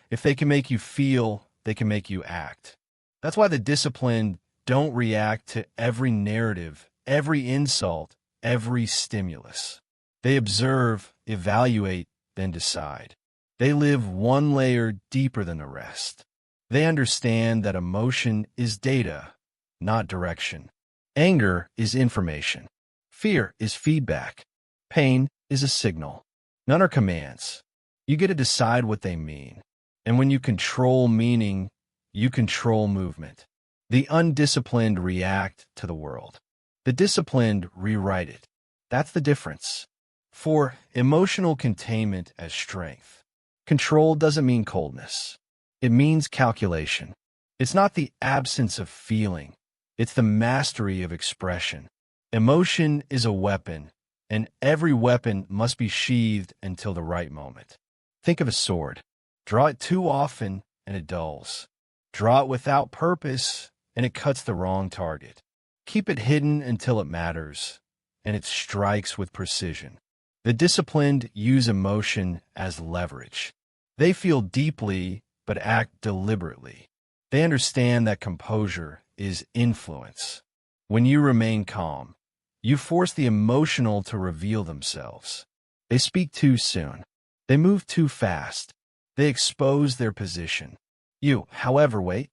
if they can make you feel, they can make you act. That's why the disciplined don't react to every narrative, every insult, every stimulus. They observe, evaluate, then decide. They live one layer deeper than the rest. They understand that emotion is data, not direction. Anger is information. Fear is feedback. Pain is a signal. None are commands. You get to decide what they mean. And when you control meaning, you control movement. The undisciplined react to the world. The disciplined rewrite it. That's the difference. 4. Emotional containment as strength. Control doesn't mean coldness. It means calculation. It's not the absence of feeling. It's the mastery of expression. Emotion is a weapon, and every weapon must be sheathed until the right moment. Think of a sword. Draw it too often, and it dulls. Draw it without purpose, and it cuts the wrong target. Keep it hidden until it matters, and it strikes with precision. The disciplined use emotion as leverage. They feel deeply, but act deliberately. They understand that composure is influence. When you remain calm, you force the emotional to reveal themselves. They speak too soon. They move too fast. They expose their position. You, however, wait.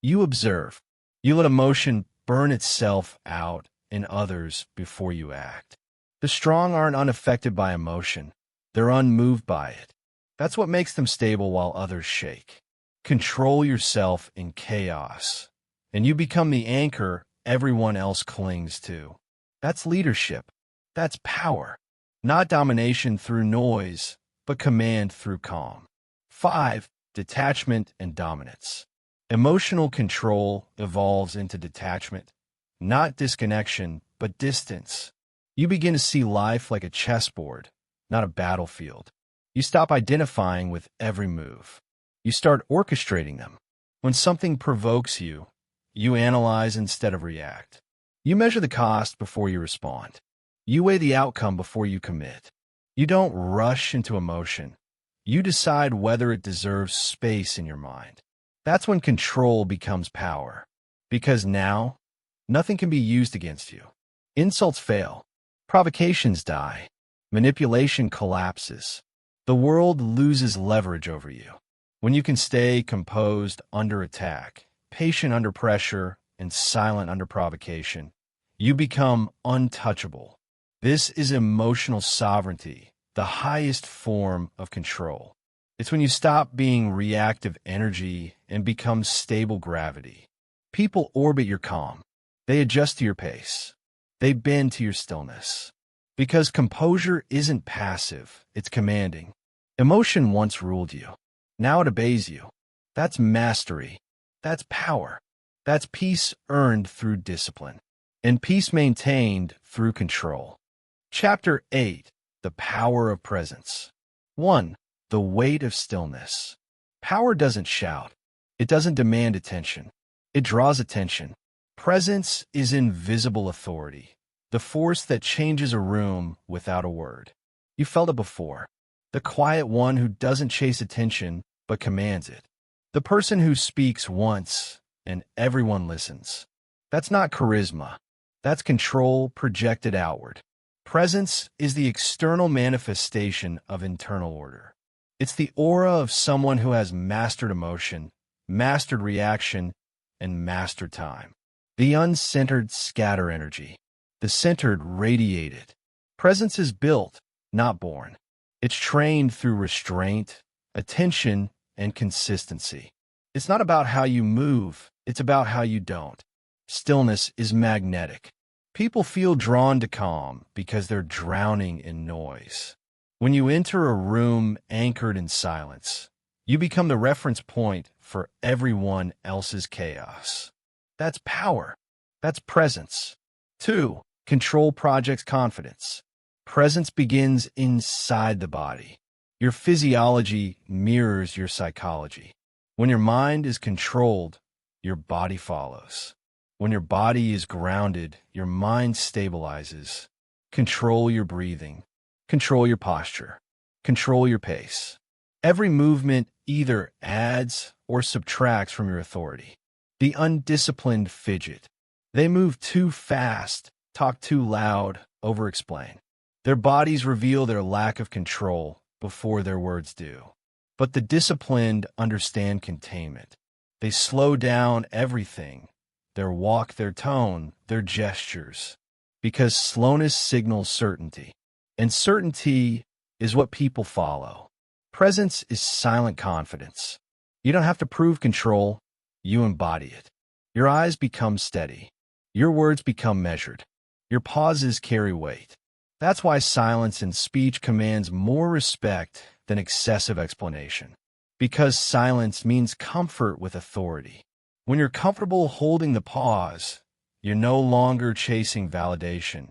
You observe. You let emotion burn itself out in others before you act. The strong aren't unaffected by emotion. They're unmoved by it. That's what makes them stable while others shake. Control yourself in chaos, and you become the anchor everyone else clings to. That's leadership. That's power. Not domination through noise, but command through calm. 5. Detachment and dominance. Emotional control evolves into detachment, not disconnection, but distance. You begin to see life like a chessboard, not a battlefield. You stop identifying with every move. You start orchestrating them. When something provokes you, you analyze instead of react. You measure the cost before you respond. You weigh the outcome before you commit. You don't rush into emotion. You decide whether it deserves space in your mind. That's when control becomes power. Because now, nothing can be used against you. Insults fail. Provocations die. Manipulation collapses. The world loses leverage over you. When you can stay composed under attack, patient under pressure, and silent under provocation, you become untouchable. This is emotional sovereignty, the highest form of control. It's when you stop being reactive energy and become stable gravity. People orbit your calm. They adjust to your pace. They bend to your stillness. Because composure isn't passive, it's commanding. Emotion once ruled you. Now it obeys you. That's mastery. That's power. That's peace earned through discipline. And peace maintained through control. Chapter 8. The Power of Presence. 1. The Weight of Stillness. Power doesn't shout. It doesn't demand attention. It draws attention. Presence is invisible authority, the force that changes a room without a word. You felt it before. The quiet one who doesn't chase attention but commands it. The person who speaks once and everyone listens. That's not charisma. That's control projected outward. Presence is the external manifestation of internal order. It's the aura of someone who has mastered emotion, mastered reaction, and mastered time. The uncentered scatter energy. The centered radiate it. Presence is built, not born. It's trained through restraint, attention, and consistency. It's not about how you move, it's about how you don't. Stillness is magnetic. People feel drawn to calm because they're drowning in noise. When you enter a room anchored in silence, you become the reference point for everyone else's chaos. That's power. That's presence. 2. Control projects confidence. Presence begins inside the body. Your physiology mirrors your psychology. When your mind is controlled, your body follows. When your body is grounded, your mind stabilizes. Control your breathing. Control your posture. Control your pace. Every movement either adds or subtracts from your authority. The undisciplined fidget. They move too fast, talk too loud, over-explain. Their bodies reveal their lack of control before their words do. But the disciplined understand containment. They slow down everything, their walk, their tone, their gestures, because slowness signals certainty. And certainty is what people follow. Presence is silent confidence. You don't have to prove control, you embody it. Your eyes become steady. Your words become measured. Your pauses carry weight. That's why silence in speech commands more respect than excessive explanation. Because silence means comfort with authority. When you're comfortable holding the pause, you're no longer chasing validation.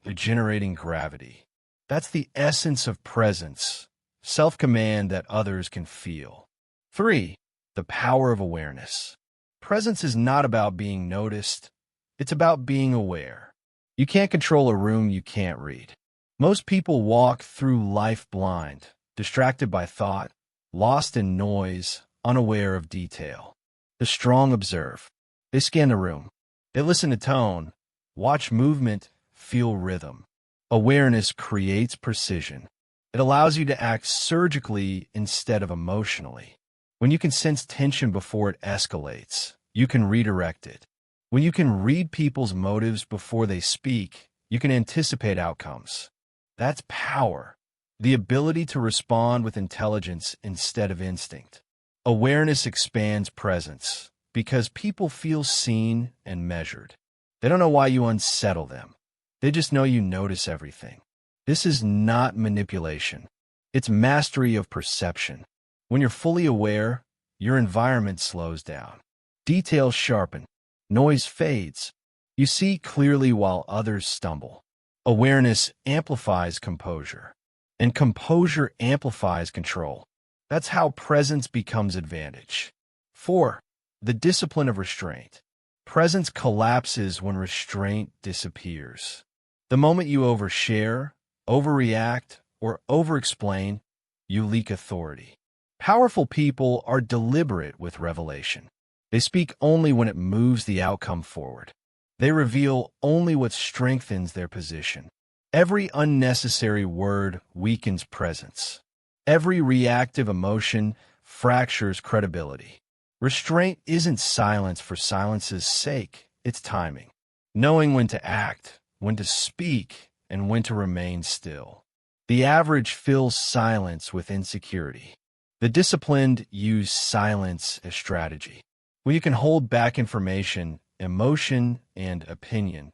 You're generating gravity. That's the essence of presence, self-command that others can feel. 3. The power of awareness. Presence is not about being noticed. It's about being aware. You can't control a room you can't read. Most people walk through life blind, distracted by thought, lost in noise, unaware of detail. The strong observe. They scan the room. They listen to tone, watch movement, feel rhythm. Awareness creates precision. It allows you to act surgically instead of emotionally. When you can sense tension before it escalates, you can redirect it. When you can read people's motives before they speak, you can anticipate outcomes. That's power. The ability to respond with intelligence instead of instinct. Awareness expands presence because people feel seen and measured. They don't know why you unsettle them. They just know you notice everything. This is not manipulation. It's mastery of perception. When you're fully aware, your environment slows down. Details sharpen. Noise fades. You see clearly while others stumble. Awareness amplifies composure, and composure amplifies control. That's how presence becomes advantage. 4. The discipline of restraint. Presence collapses when restraint disappears. The moment you overshare, overreact, or overexplain, you leak authority. Powerful people are deliberate with revelation. They speak only when it moves the outcome forward. They reveal only what strengthens their position. Every unnecessary word weakens presence. Every reactive emotion fractures credibility. Restraint isn't silence for silence's sake, it's timing. Knowing when to act, when to speak, and when to remain still. The average fills silence with insecurity. The disciplined use silence as strategy. When you can hold back information, emotion, and opinion,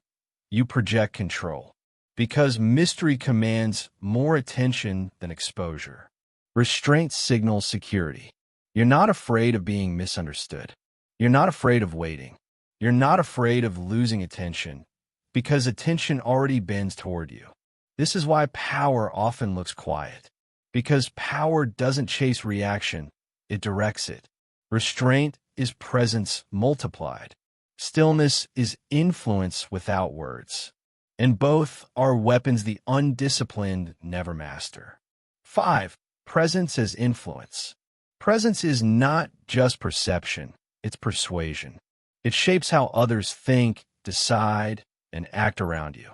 you project control. Because mystery commands more attention than exposure. Restraint signals security. You're not afraid of being misunderstood. You're not afraid of waiting. You're not afraid of losing attention, because attention already bends toward you. This is why power often looks quiet. Because power doesn't chase reaction, it directs it. Restraint is presence multiplied. Stillness is influence without words. And both are weapons the undisciplined never master. 5. Presence as influence. Presence is not just perception, it's persuasion. It shapes how others think, decide, and act around you.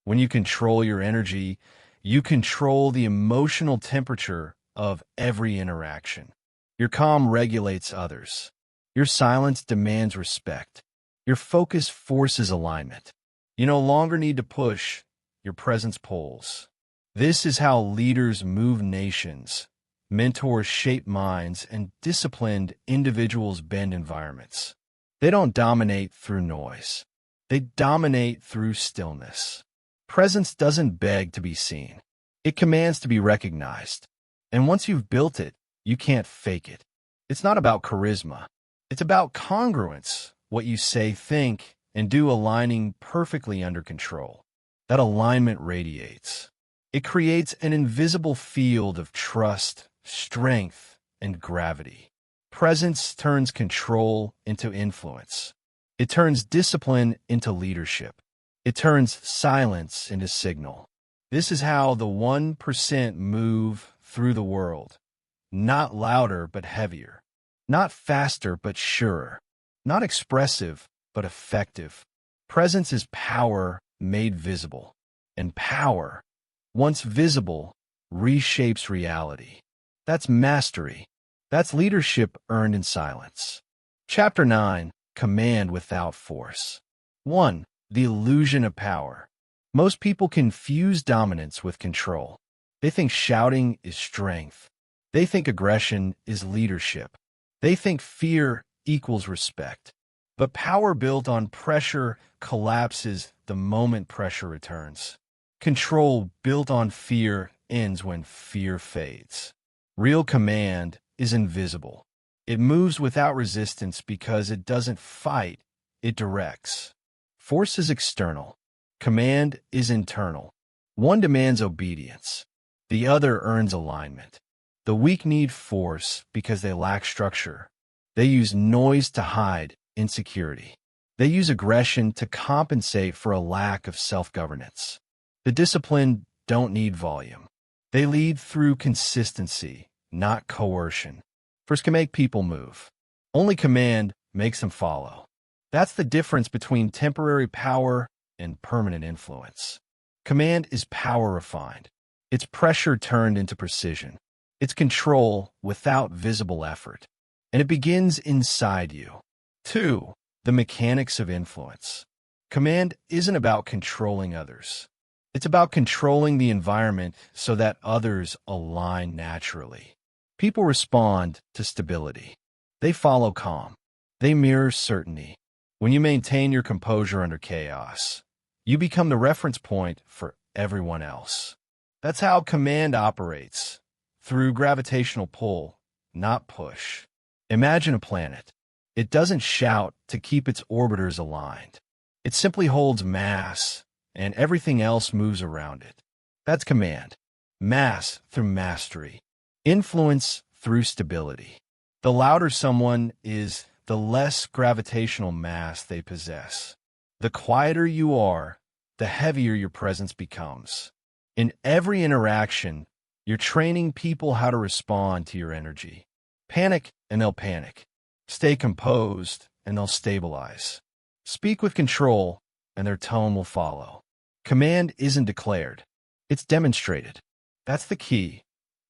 When you control your energy, you control the emotional temperature of every interaction. Your calm regulates others. Your silence demands respect. Your focus forces alignment. You no longer need to push, your presence pulls. This is how leaders move nations, mentors shape minds, and disciplined individuals bend environments. They don't dominate through noise. They dominate through stillness. Presence doesn't beg to be seen. It commands to be recognized. And once you've built it, you can't fake it. It's not about charisma. It's about congruence, what you say, think, and do aligning perfectly under control. That alignment radiates. It creates an invisible field of trust, strength, and gravity. Presence turns control into influence. It turns discipline into leadership. It turns silence into signal. This is how the 1% move through the world. Not louder, but heavier. Not faster, but surer. Not expressive, but effective. Presence is power made visible. And power, once visible, reshapes reality. That's mastery. That's leadership earned in silence. Chapter 9. Command without force. 1. The illusion of power. Most people confuse dominance with control. They think shouting is strength. They think aggression is leadership. They think fear equals respect. But power built on pressure collapses the moment pressure returns. Control built on fear ends when fear fades. Real command is invisible. It moves without resistance because it doesn't fight, it directs. Force is external. Command is internal. One demands obedience. The other earns alignment. The weak need force because they lack structure. They use noise to hide insecurity. They use aggression to compensate for a lack of self-governance. The disciplined don't need volume. They lead through consistency, not coercion. Force can make people move. Only command makes them follow. That's the difference between temporary power and permanent influence. Command is power refined. It's pressure turned into precision. It's control without visible effort. And it begins inside you. 2. The mechanics of influence. Command isn't about controlling others. It's about controlling the environment so that others align naturally. People respond to stability. They follow calm. They mirror certainty. When you maintain your composure under chaos, you become the reference point for everyone else. That's how command operates, through gravitational pull, not push. Imagine a planet. It doesn't shout to keep its orbiters aligned. It simply holds mass, and everything else moves around it. That's command. Mass through mastery. Influence through stability. The louder someone is, the less gravitational mass they possess. The quieter you are, the heavier your presence becomes. In every interaction, You're training people how to respond to your energy. Panic, and they'll panic. Stay composed, and they'll stabilize. Speak with control, and their tone will follow. Command isn't declared. It's demonstrated. That's the key.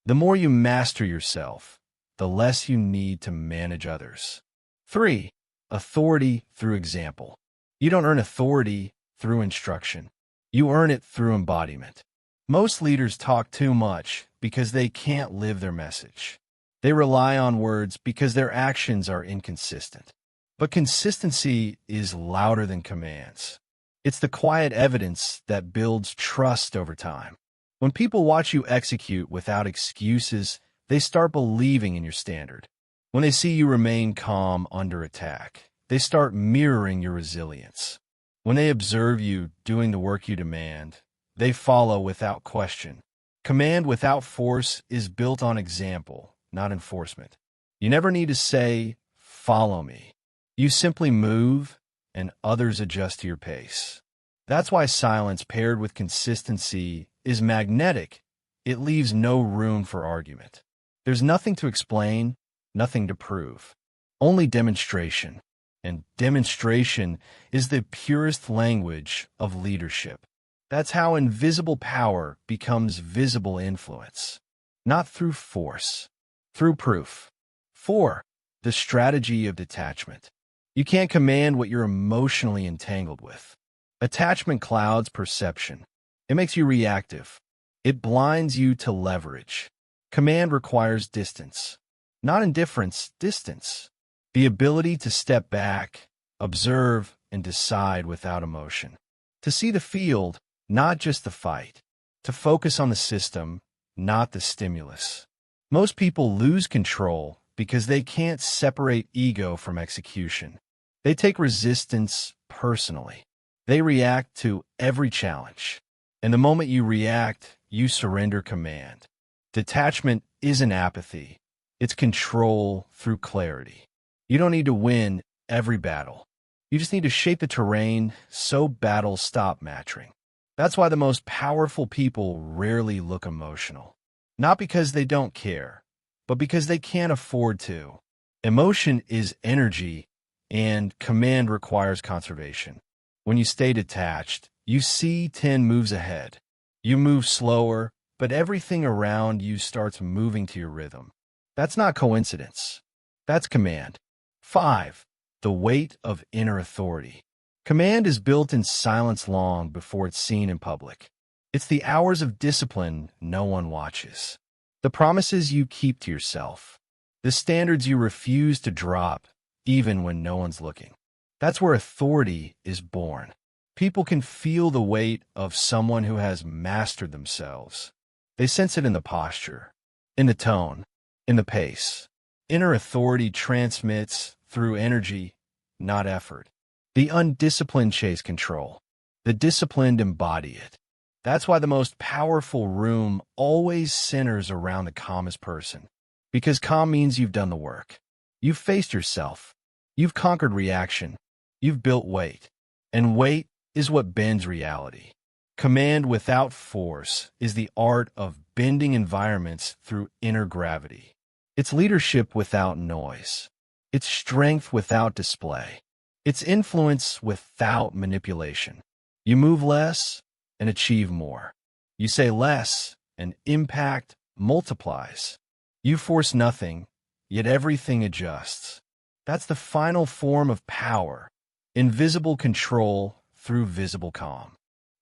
The more you master yourself, the less you need to manage others. 3. Authority through example. You don't earn authority through instruction. You earn it through embodiment. Most leaders talk too much because they can't live their message. They rely on words because their actions are inconsistent. But consistency is louder than commands. It's the quiet evidence that builds trust over time. When people watch you execute without excuses, they start believing in your standard. When they see you remain calm under attack, they start mirroring your resilience. When they observe you doing the work you demand, they follow without question. Command without force is built on example, not enforcement. You never need to say, "Follow me." You simply move, and others adjust to your pace. That's why silence paired with consistency is magnetic. It leaves no room for argument. There's nothing to explain, nothing to prove. Only demonstration. And demonstration is the purest language of leadership. That's how invisible power becomes visible influence. Not through force, through proof. 4. The strategy of detachment. You can't command what you're emotionally entangled with. Attachment clouds perception. It makes you reactive. It blinds you to leverage. Command requires distance. Not indifference, distance. The ability to step back, observe, and decide without emotion. To see the field, not just the fight. To focus on the system, not the stimulus. Most people lose control because they can't separate ego from execution. They take resistance personally. They react to every challenge. And the moment you react, you surrender command. Detachment isn't apathy. It's control through clarity. You don't need to win every battle. You just need to shape the terrain so battles stop mattering. That's why the most powerful people rarely look emotional. Not because they don't care, but because they can't afford to. Emotion is energy, and command requires conservation. When you stay detached, you see 10 moves ahead. You move slower, but everything around you starts moving to your rhythm. That's not coincidence. That's command. 5. The weight of inner authority. Command is built in silence long before it's seen in public. It's the hours of discipline no one watches. The promises you keep to yourself. The standards you refuse to drop, even when no one's looking. That's where authority is born. People can feel the weight of someone who has mastered themselves. They sense it in the posture, in the tone, in the pace. Inner authority transmits through energy, not effort. The undisciplined chase control. The disciplined embody it. That's why the most powerful room always centers around the calmest person. Because calm means you've done the work. You've faced yourself. You've conquered reaction. You've built weight. And weight is what bends reality. Command without force is the art of bending environments through inner gravity. It's leadership without noise. It's strength without display. It's influence without manipulation. You move less and achieve more. You say less and impact multiplies. You force nothing, yet everything adjusts. That's the final form of power, invisible control through visible calm.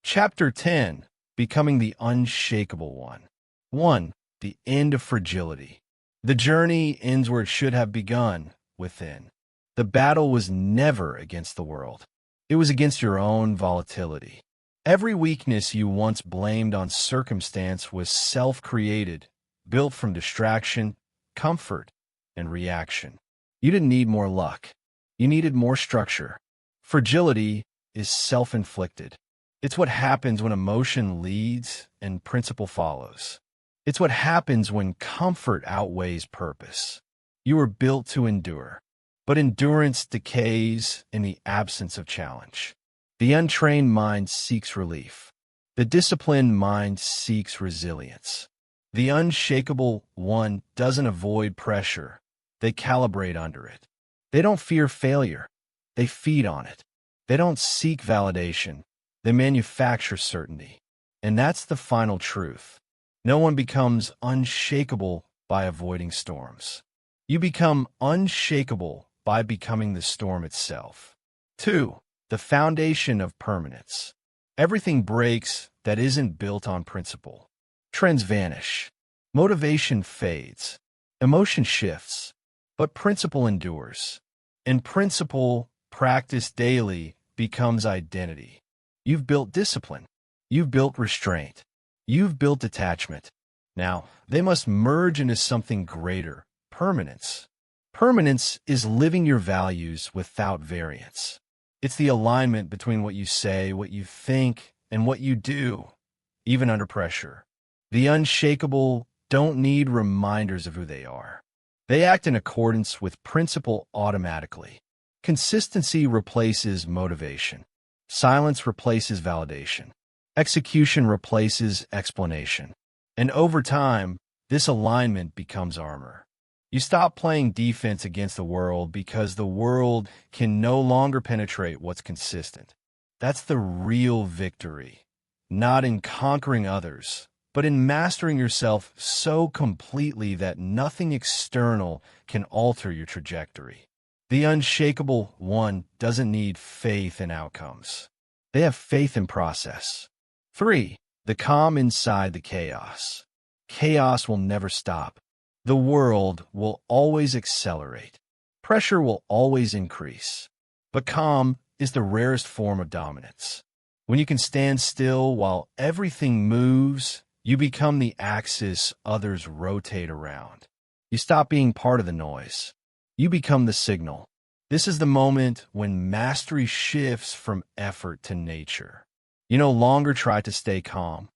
Chapter 10, Becoming the Unshakable One. 1. The End of Fragility. The journey ends where it should have begun, within. The battle was never against the world. It was against your own volatility. Every weakness you once blamed on circumstance was self-created, built from distraction, comfort, and reaction. You didn't need more luck. You needed more structure. Fragility is self-inflicted. It's what happens when emotion leads and principle follows. It's what happens when comfort outweighs purpose. You were built to endure, but endurance decays in the absence of challenge. The untrained mind seeks relief. The disciplined mind seeks resilience. The unshakable one doesn't avoid pressure. They calibrate under it. They don't fear failure. They feed on it. They don't seek validation. They manufacture certainty. And that's the final truth. No one becomes unshakable by avoiding storms. You become unshakable by becoming the storm itself. 2. The foundation of permanence. Everything breaks that isn't built on principle. Trends vanish. Motivation fades. Emotion shifts. But principle endures. And principle, practiced daily, becomes identity. You've built discipline. You've built restraint. You've built detachment. Now, they must merge into something greater, permanence. Permanence is living your values without variance. It's the alignment between what you say, what you think, and what you do, even under pressure. The unshakable don't need reminders of who they are. They act in accordance with principle automatically. Consistency replaces motivation. Silence replaces validation. Execution replaces explanation. And over time, this alignment becomes armor. You stop playing defense against the world because the world can no longer penetrate what's consistent. That's the real victory, not in conquering others, but in mastering yourself so completely that nothing external can alter your trajectory. The unshakable one doesn't need faith in outcomes. They have faith in process. 3. The calm inside the chaos. Chaos will never stop. The world will always accelerate. Pressure will always increase. But calm is the rarest form of dominance. When you can stand still while everything moves, you become the axis others rotate around. You stop being part of the noise. You become the signal. This is the moment when mastery shifts from effort to nature. You no longer try to stay calm.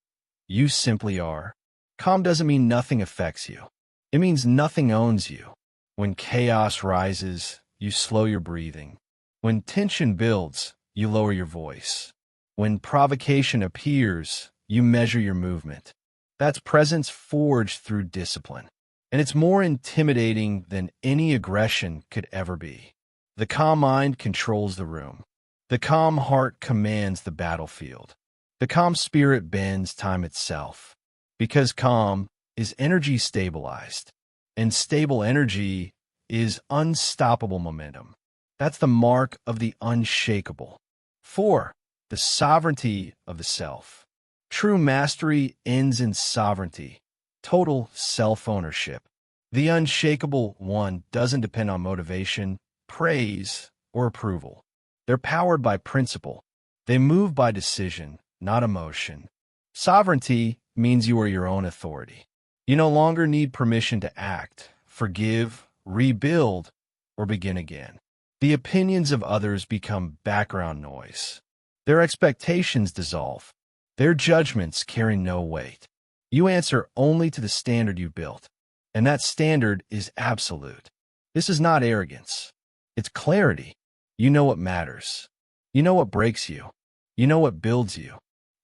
You simply are. Calm doesn't mean nothing affects you. It means nothing owns you. When chaos rises, you slow your breathing. When tension builds, you lower your voice. When provocation appears, you measure your movement. That's presence forged through discipline. And it's more intimidating than any aggression could ever be. The calm mind controls the room. The calm heart commands the battlefield. The calm spirit bends time itself. Because calm is energy stabilized, and stable energy is unstoppable momentum. That's the mark of the unshakable. 4. The sovereignty of the self. True mastery ends in sovereignty, total self-ownership. The unshakable one doesn't depend on motivation, praise, or approval. They're powered by principle. They move by decision, not emotion. Sovereignty means you are your own authority. You no longer need permission to act, forgive, rebuild, or begin again. The opinions of others become background noise. Their expectations dissolve. Their judgments carry no weight. You answer only to the standard you built, and that standard is absolute. This is not arrogance. It's clarity. You know what matters. You know what breaks you. You know what builds you.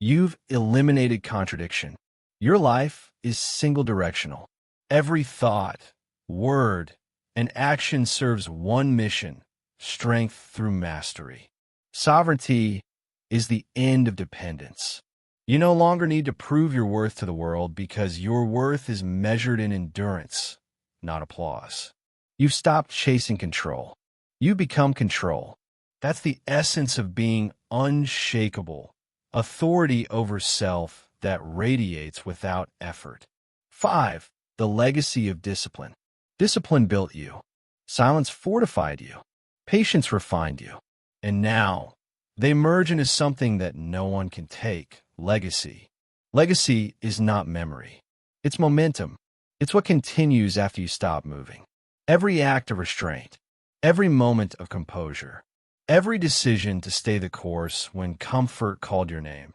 You've eliminated contradiction. Your life is single-directional. Every thought, word, and action serves one mission: strength through mastery. Sovereignty is the end of dependence. You no longer need to prove your worth to the world because your worth is measured in endurance, not applause. You've stopped chasing control. You become control. That's the essence of being unshakable. Authority over self that radiates without effort. 5. The legacy of discipline. Discipline built you. Silence fortified you. Patience refined you. And now, they merge into something that no one can take: legacy. Legacy is not memory. It's momentum. It's what continues after you stop moving. Every act of restraint. Every moment of composure. Every decision to stay the course when comfort called your name.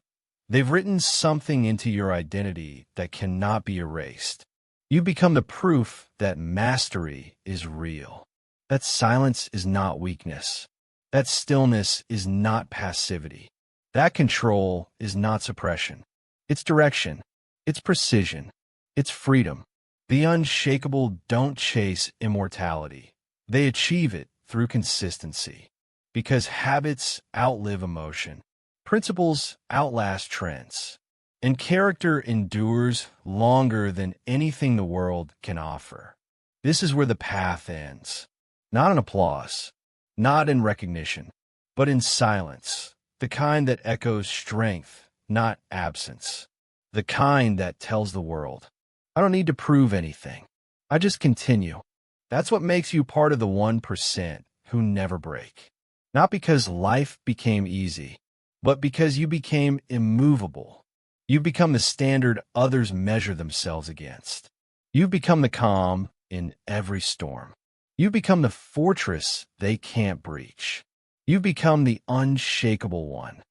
They've written something into your identity that cannot be erased. You become the proof that mastery is real. That silence is not weakness. That stillness is not passivity. That control is not suppression. It's direction. It's precision. It's freedom. The unshakable don't chase immortality. They achieve it through consistency. Because habits outlive emotion. Principles outlast trends. And character endures longer than anything the world can offer. This is where the path ends. Not in applause, not in recognition, but in silence. The kind that echoes strength, not absence. The kind that tells the world, I don't need to prove anything. I just continue. That's what makes you part of the 1% who never break. Not because life became easy, but because you became immovable. You've become the standard others measure themselves against. You've become the calm in every storm. You've become the fortress they can't breach. You've become the unshakable one.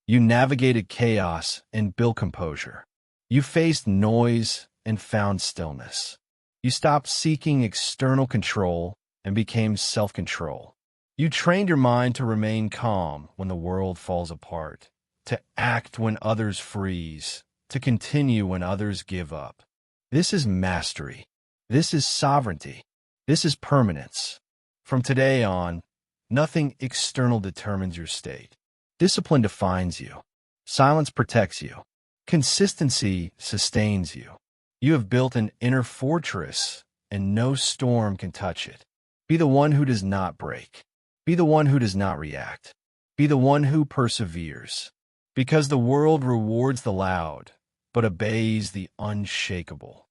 You navigated chaos and built composure. You faced noise and found stillness. You stopped seeking external control and became self-control. You trained your mind to remain calm when the world falls apart, to act when others freeze, to continue when others give up. This is mastery. This is sovereignty. This is permanence. From today on, nothing external determines your state. Discipline defines you. Silence protects you. Consistency sustains you. You have built an inner fortress, and no storm can touch it. Be the one who does not break. Be the one who does not react. Be the one who perseveres. Because the world rewards the loud, but obeys the unshakable.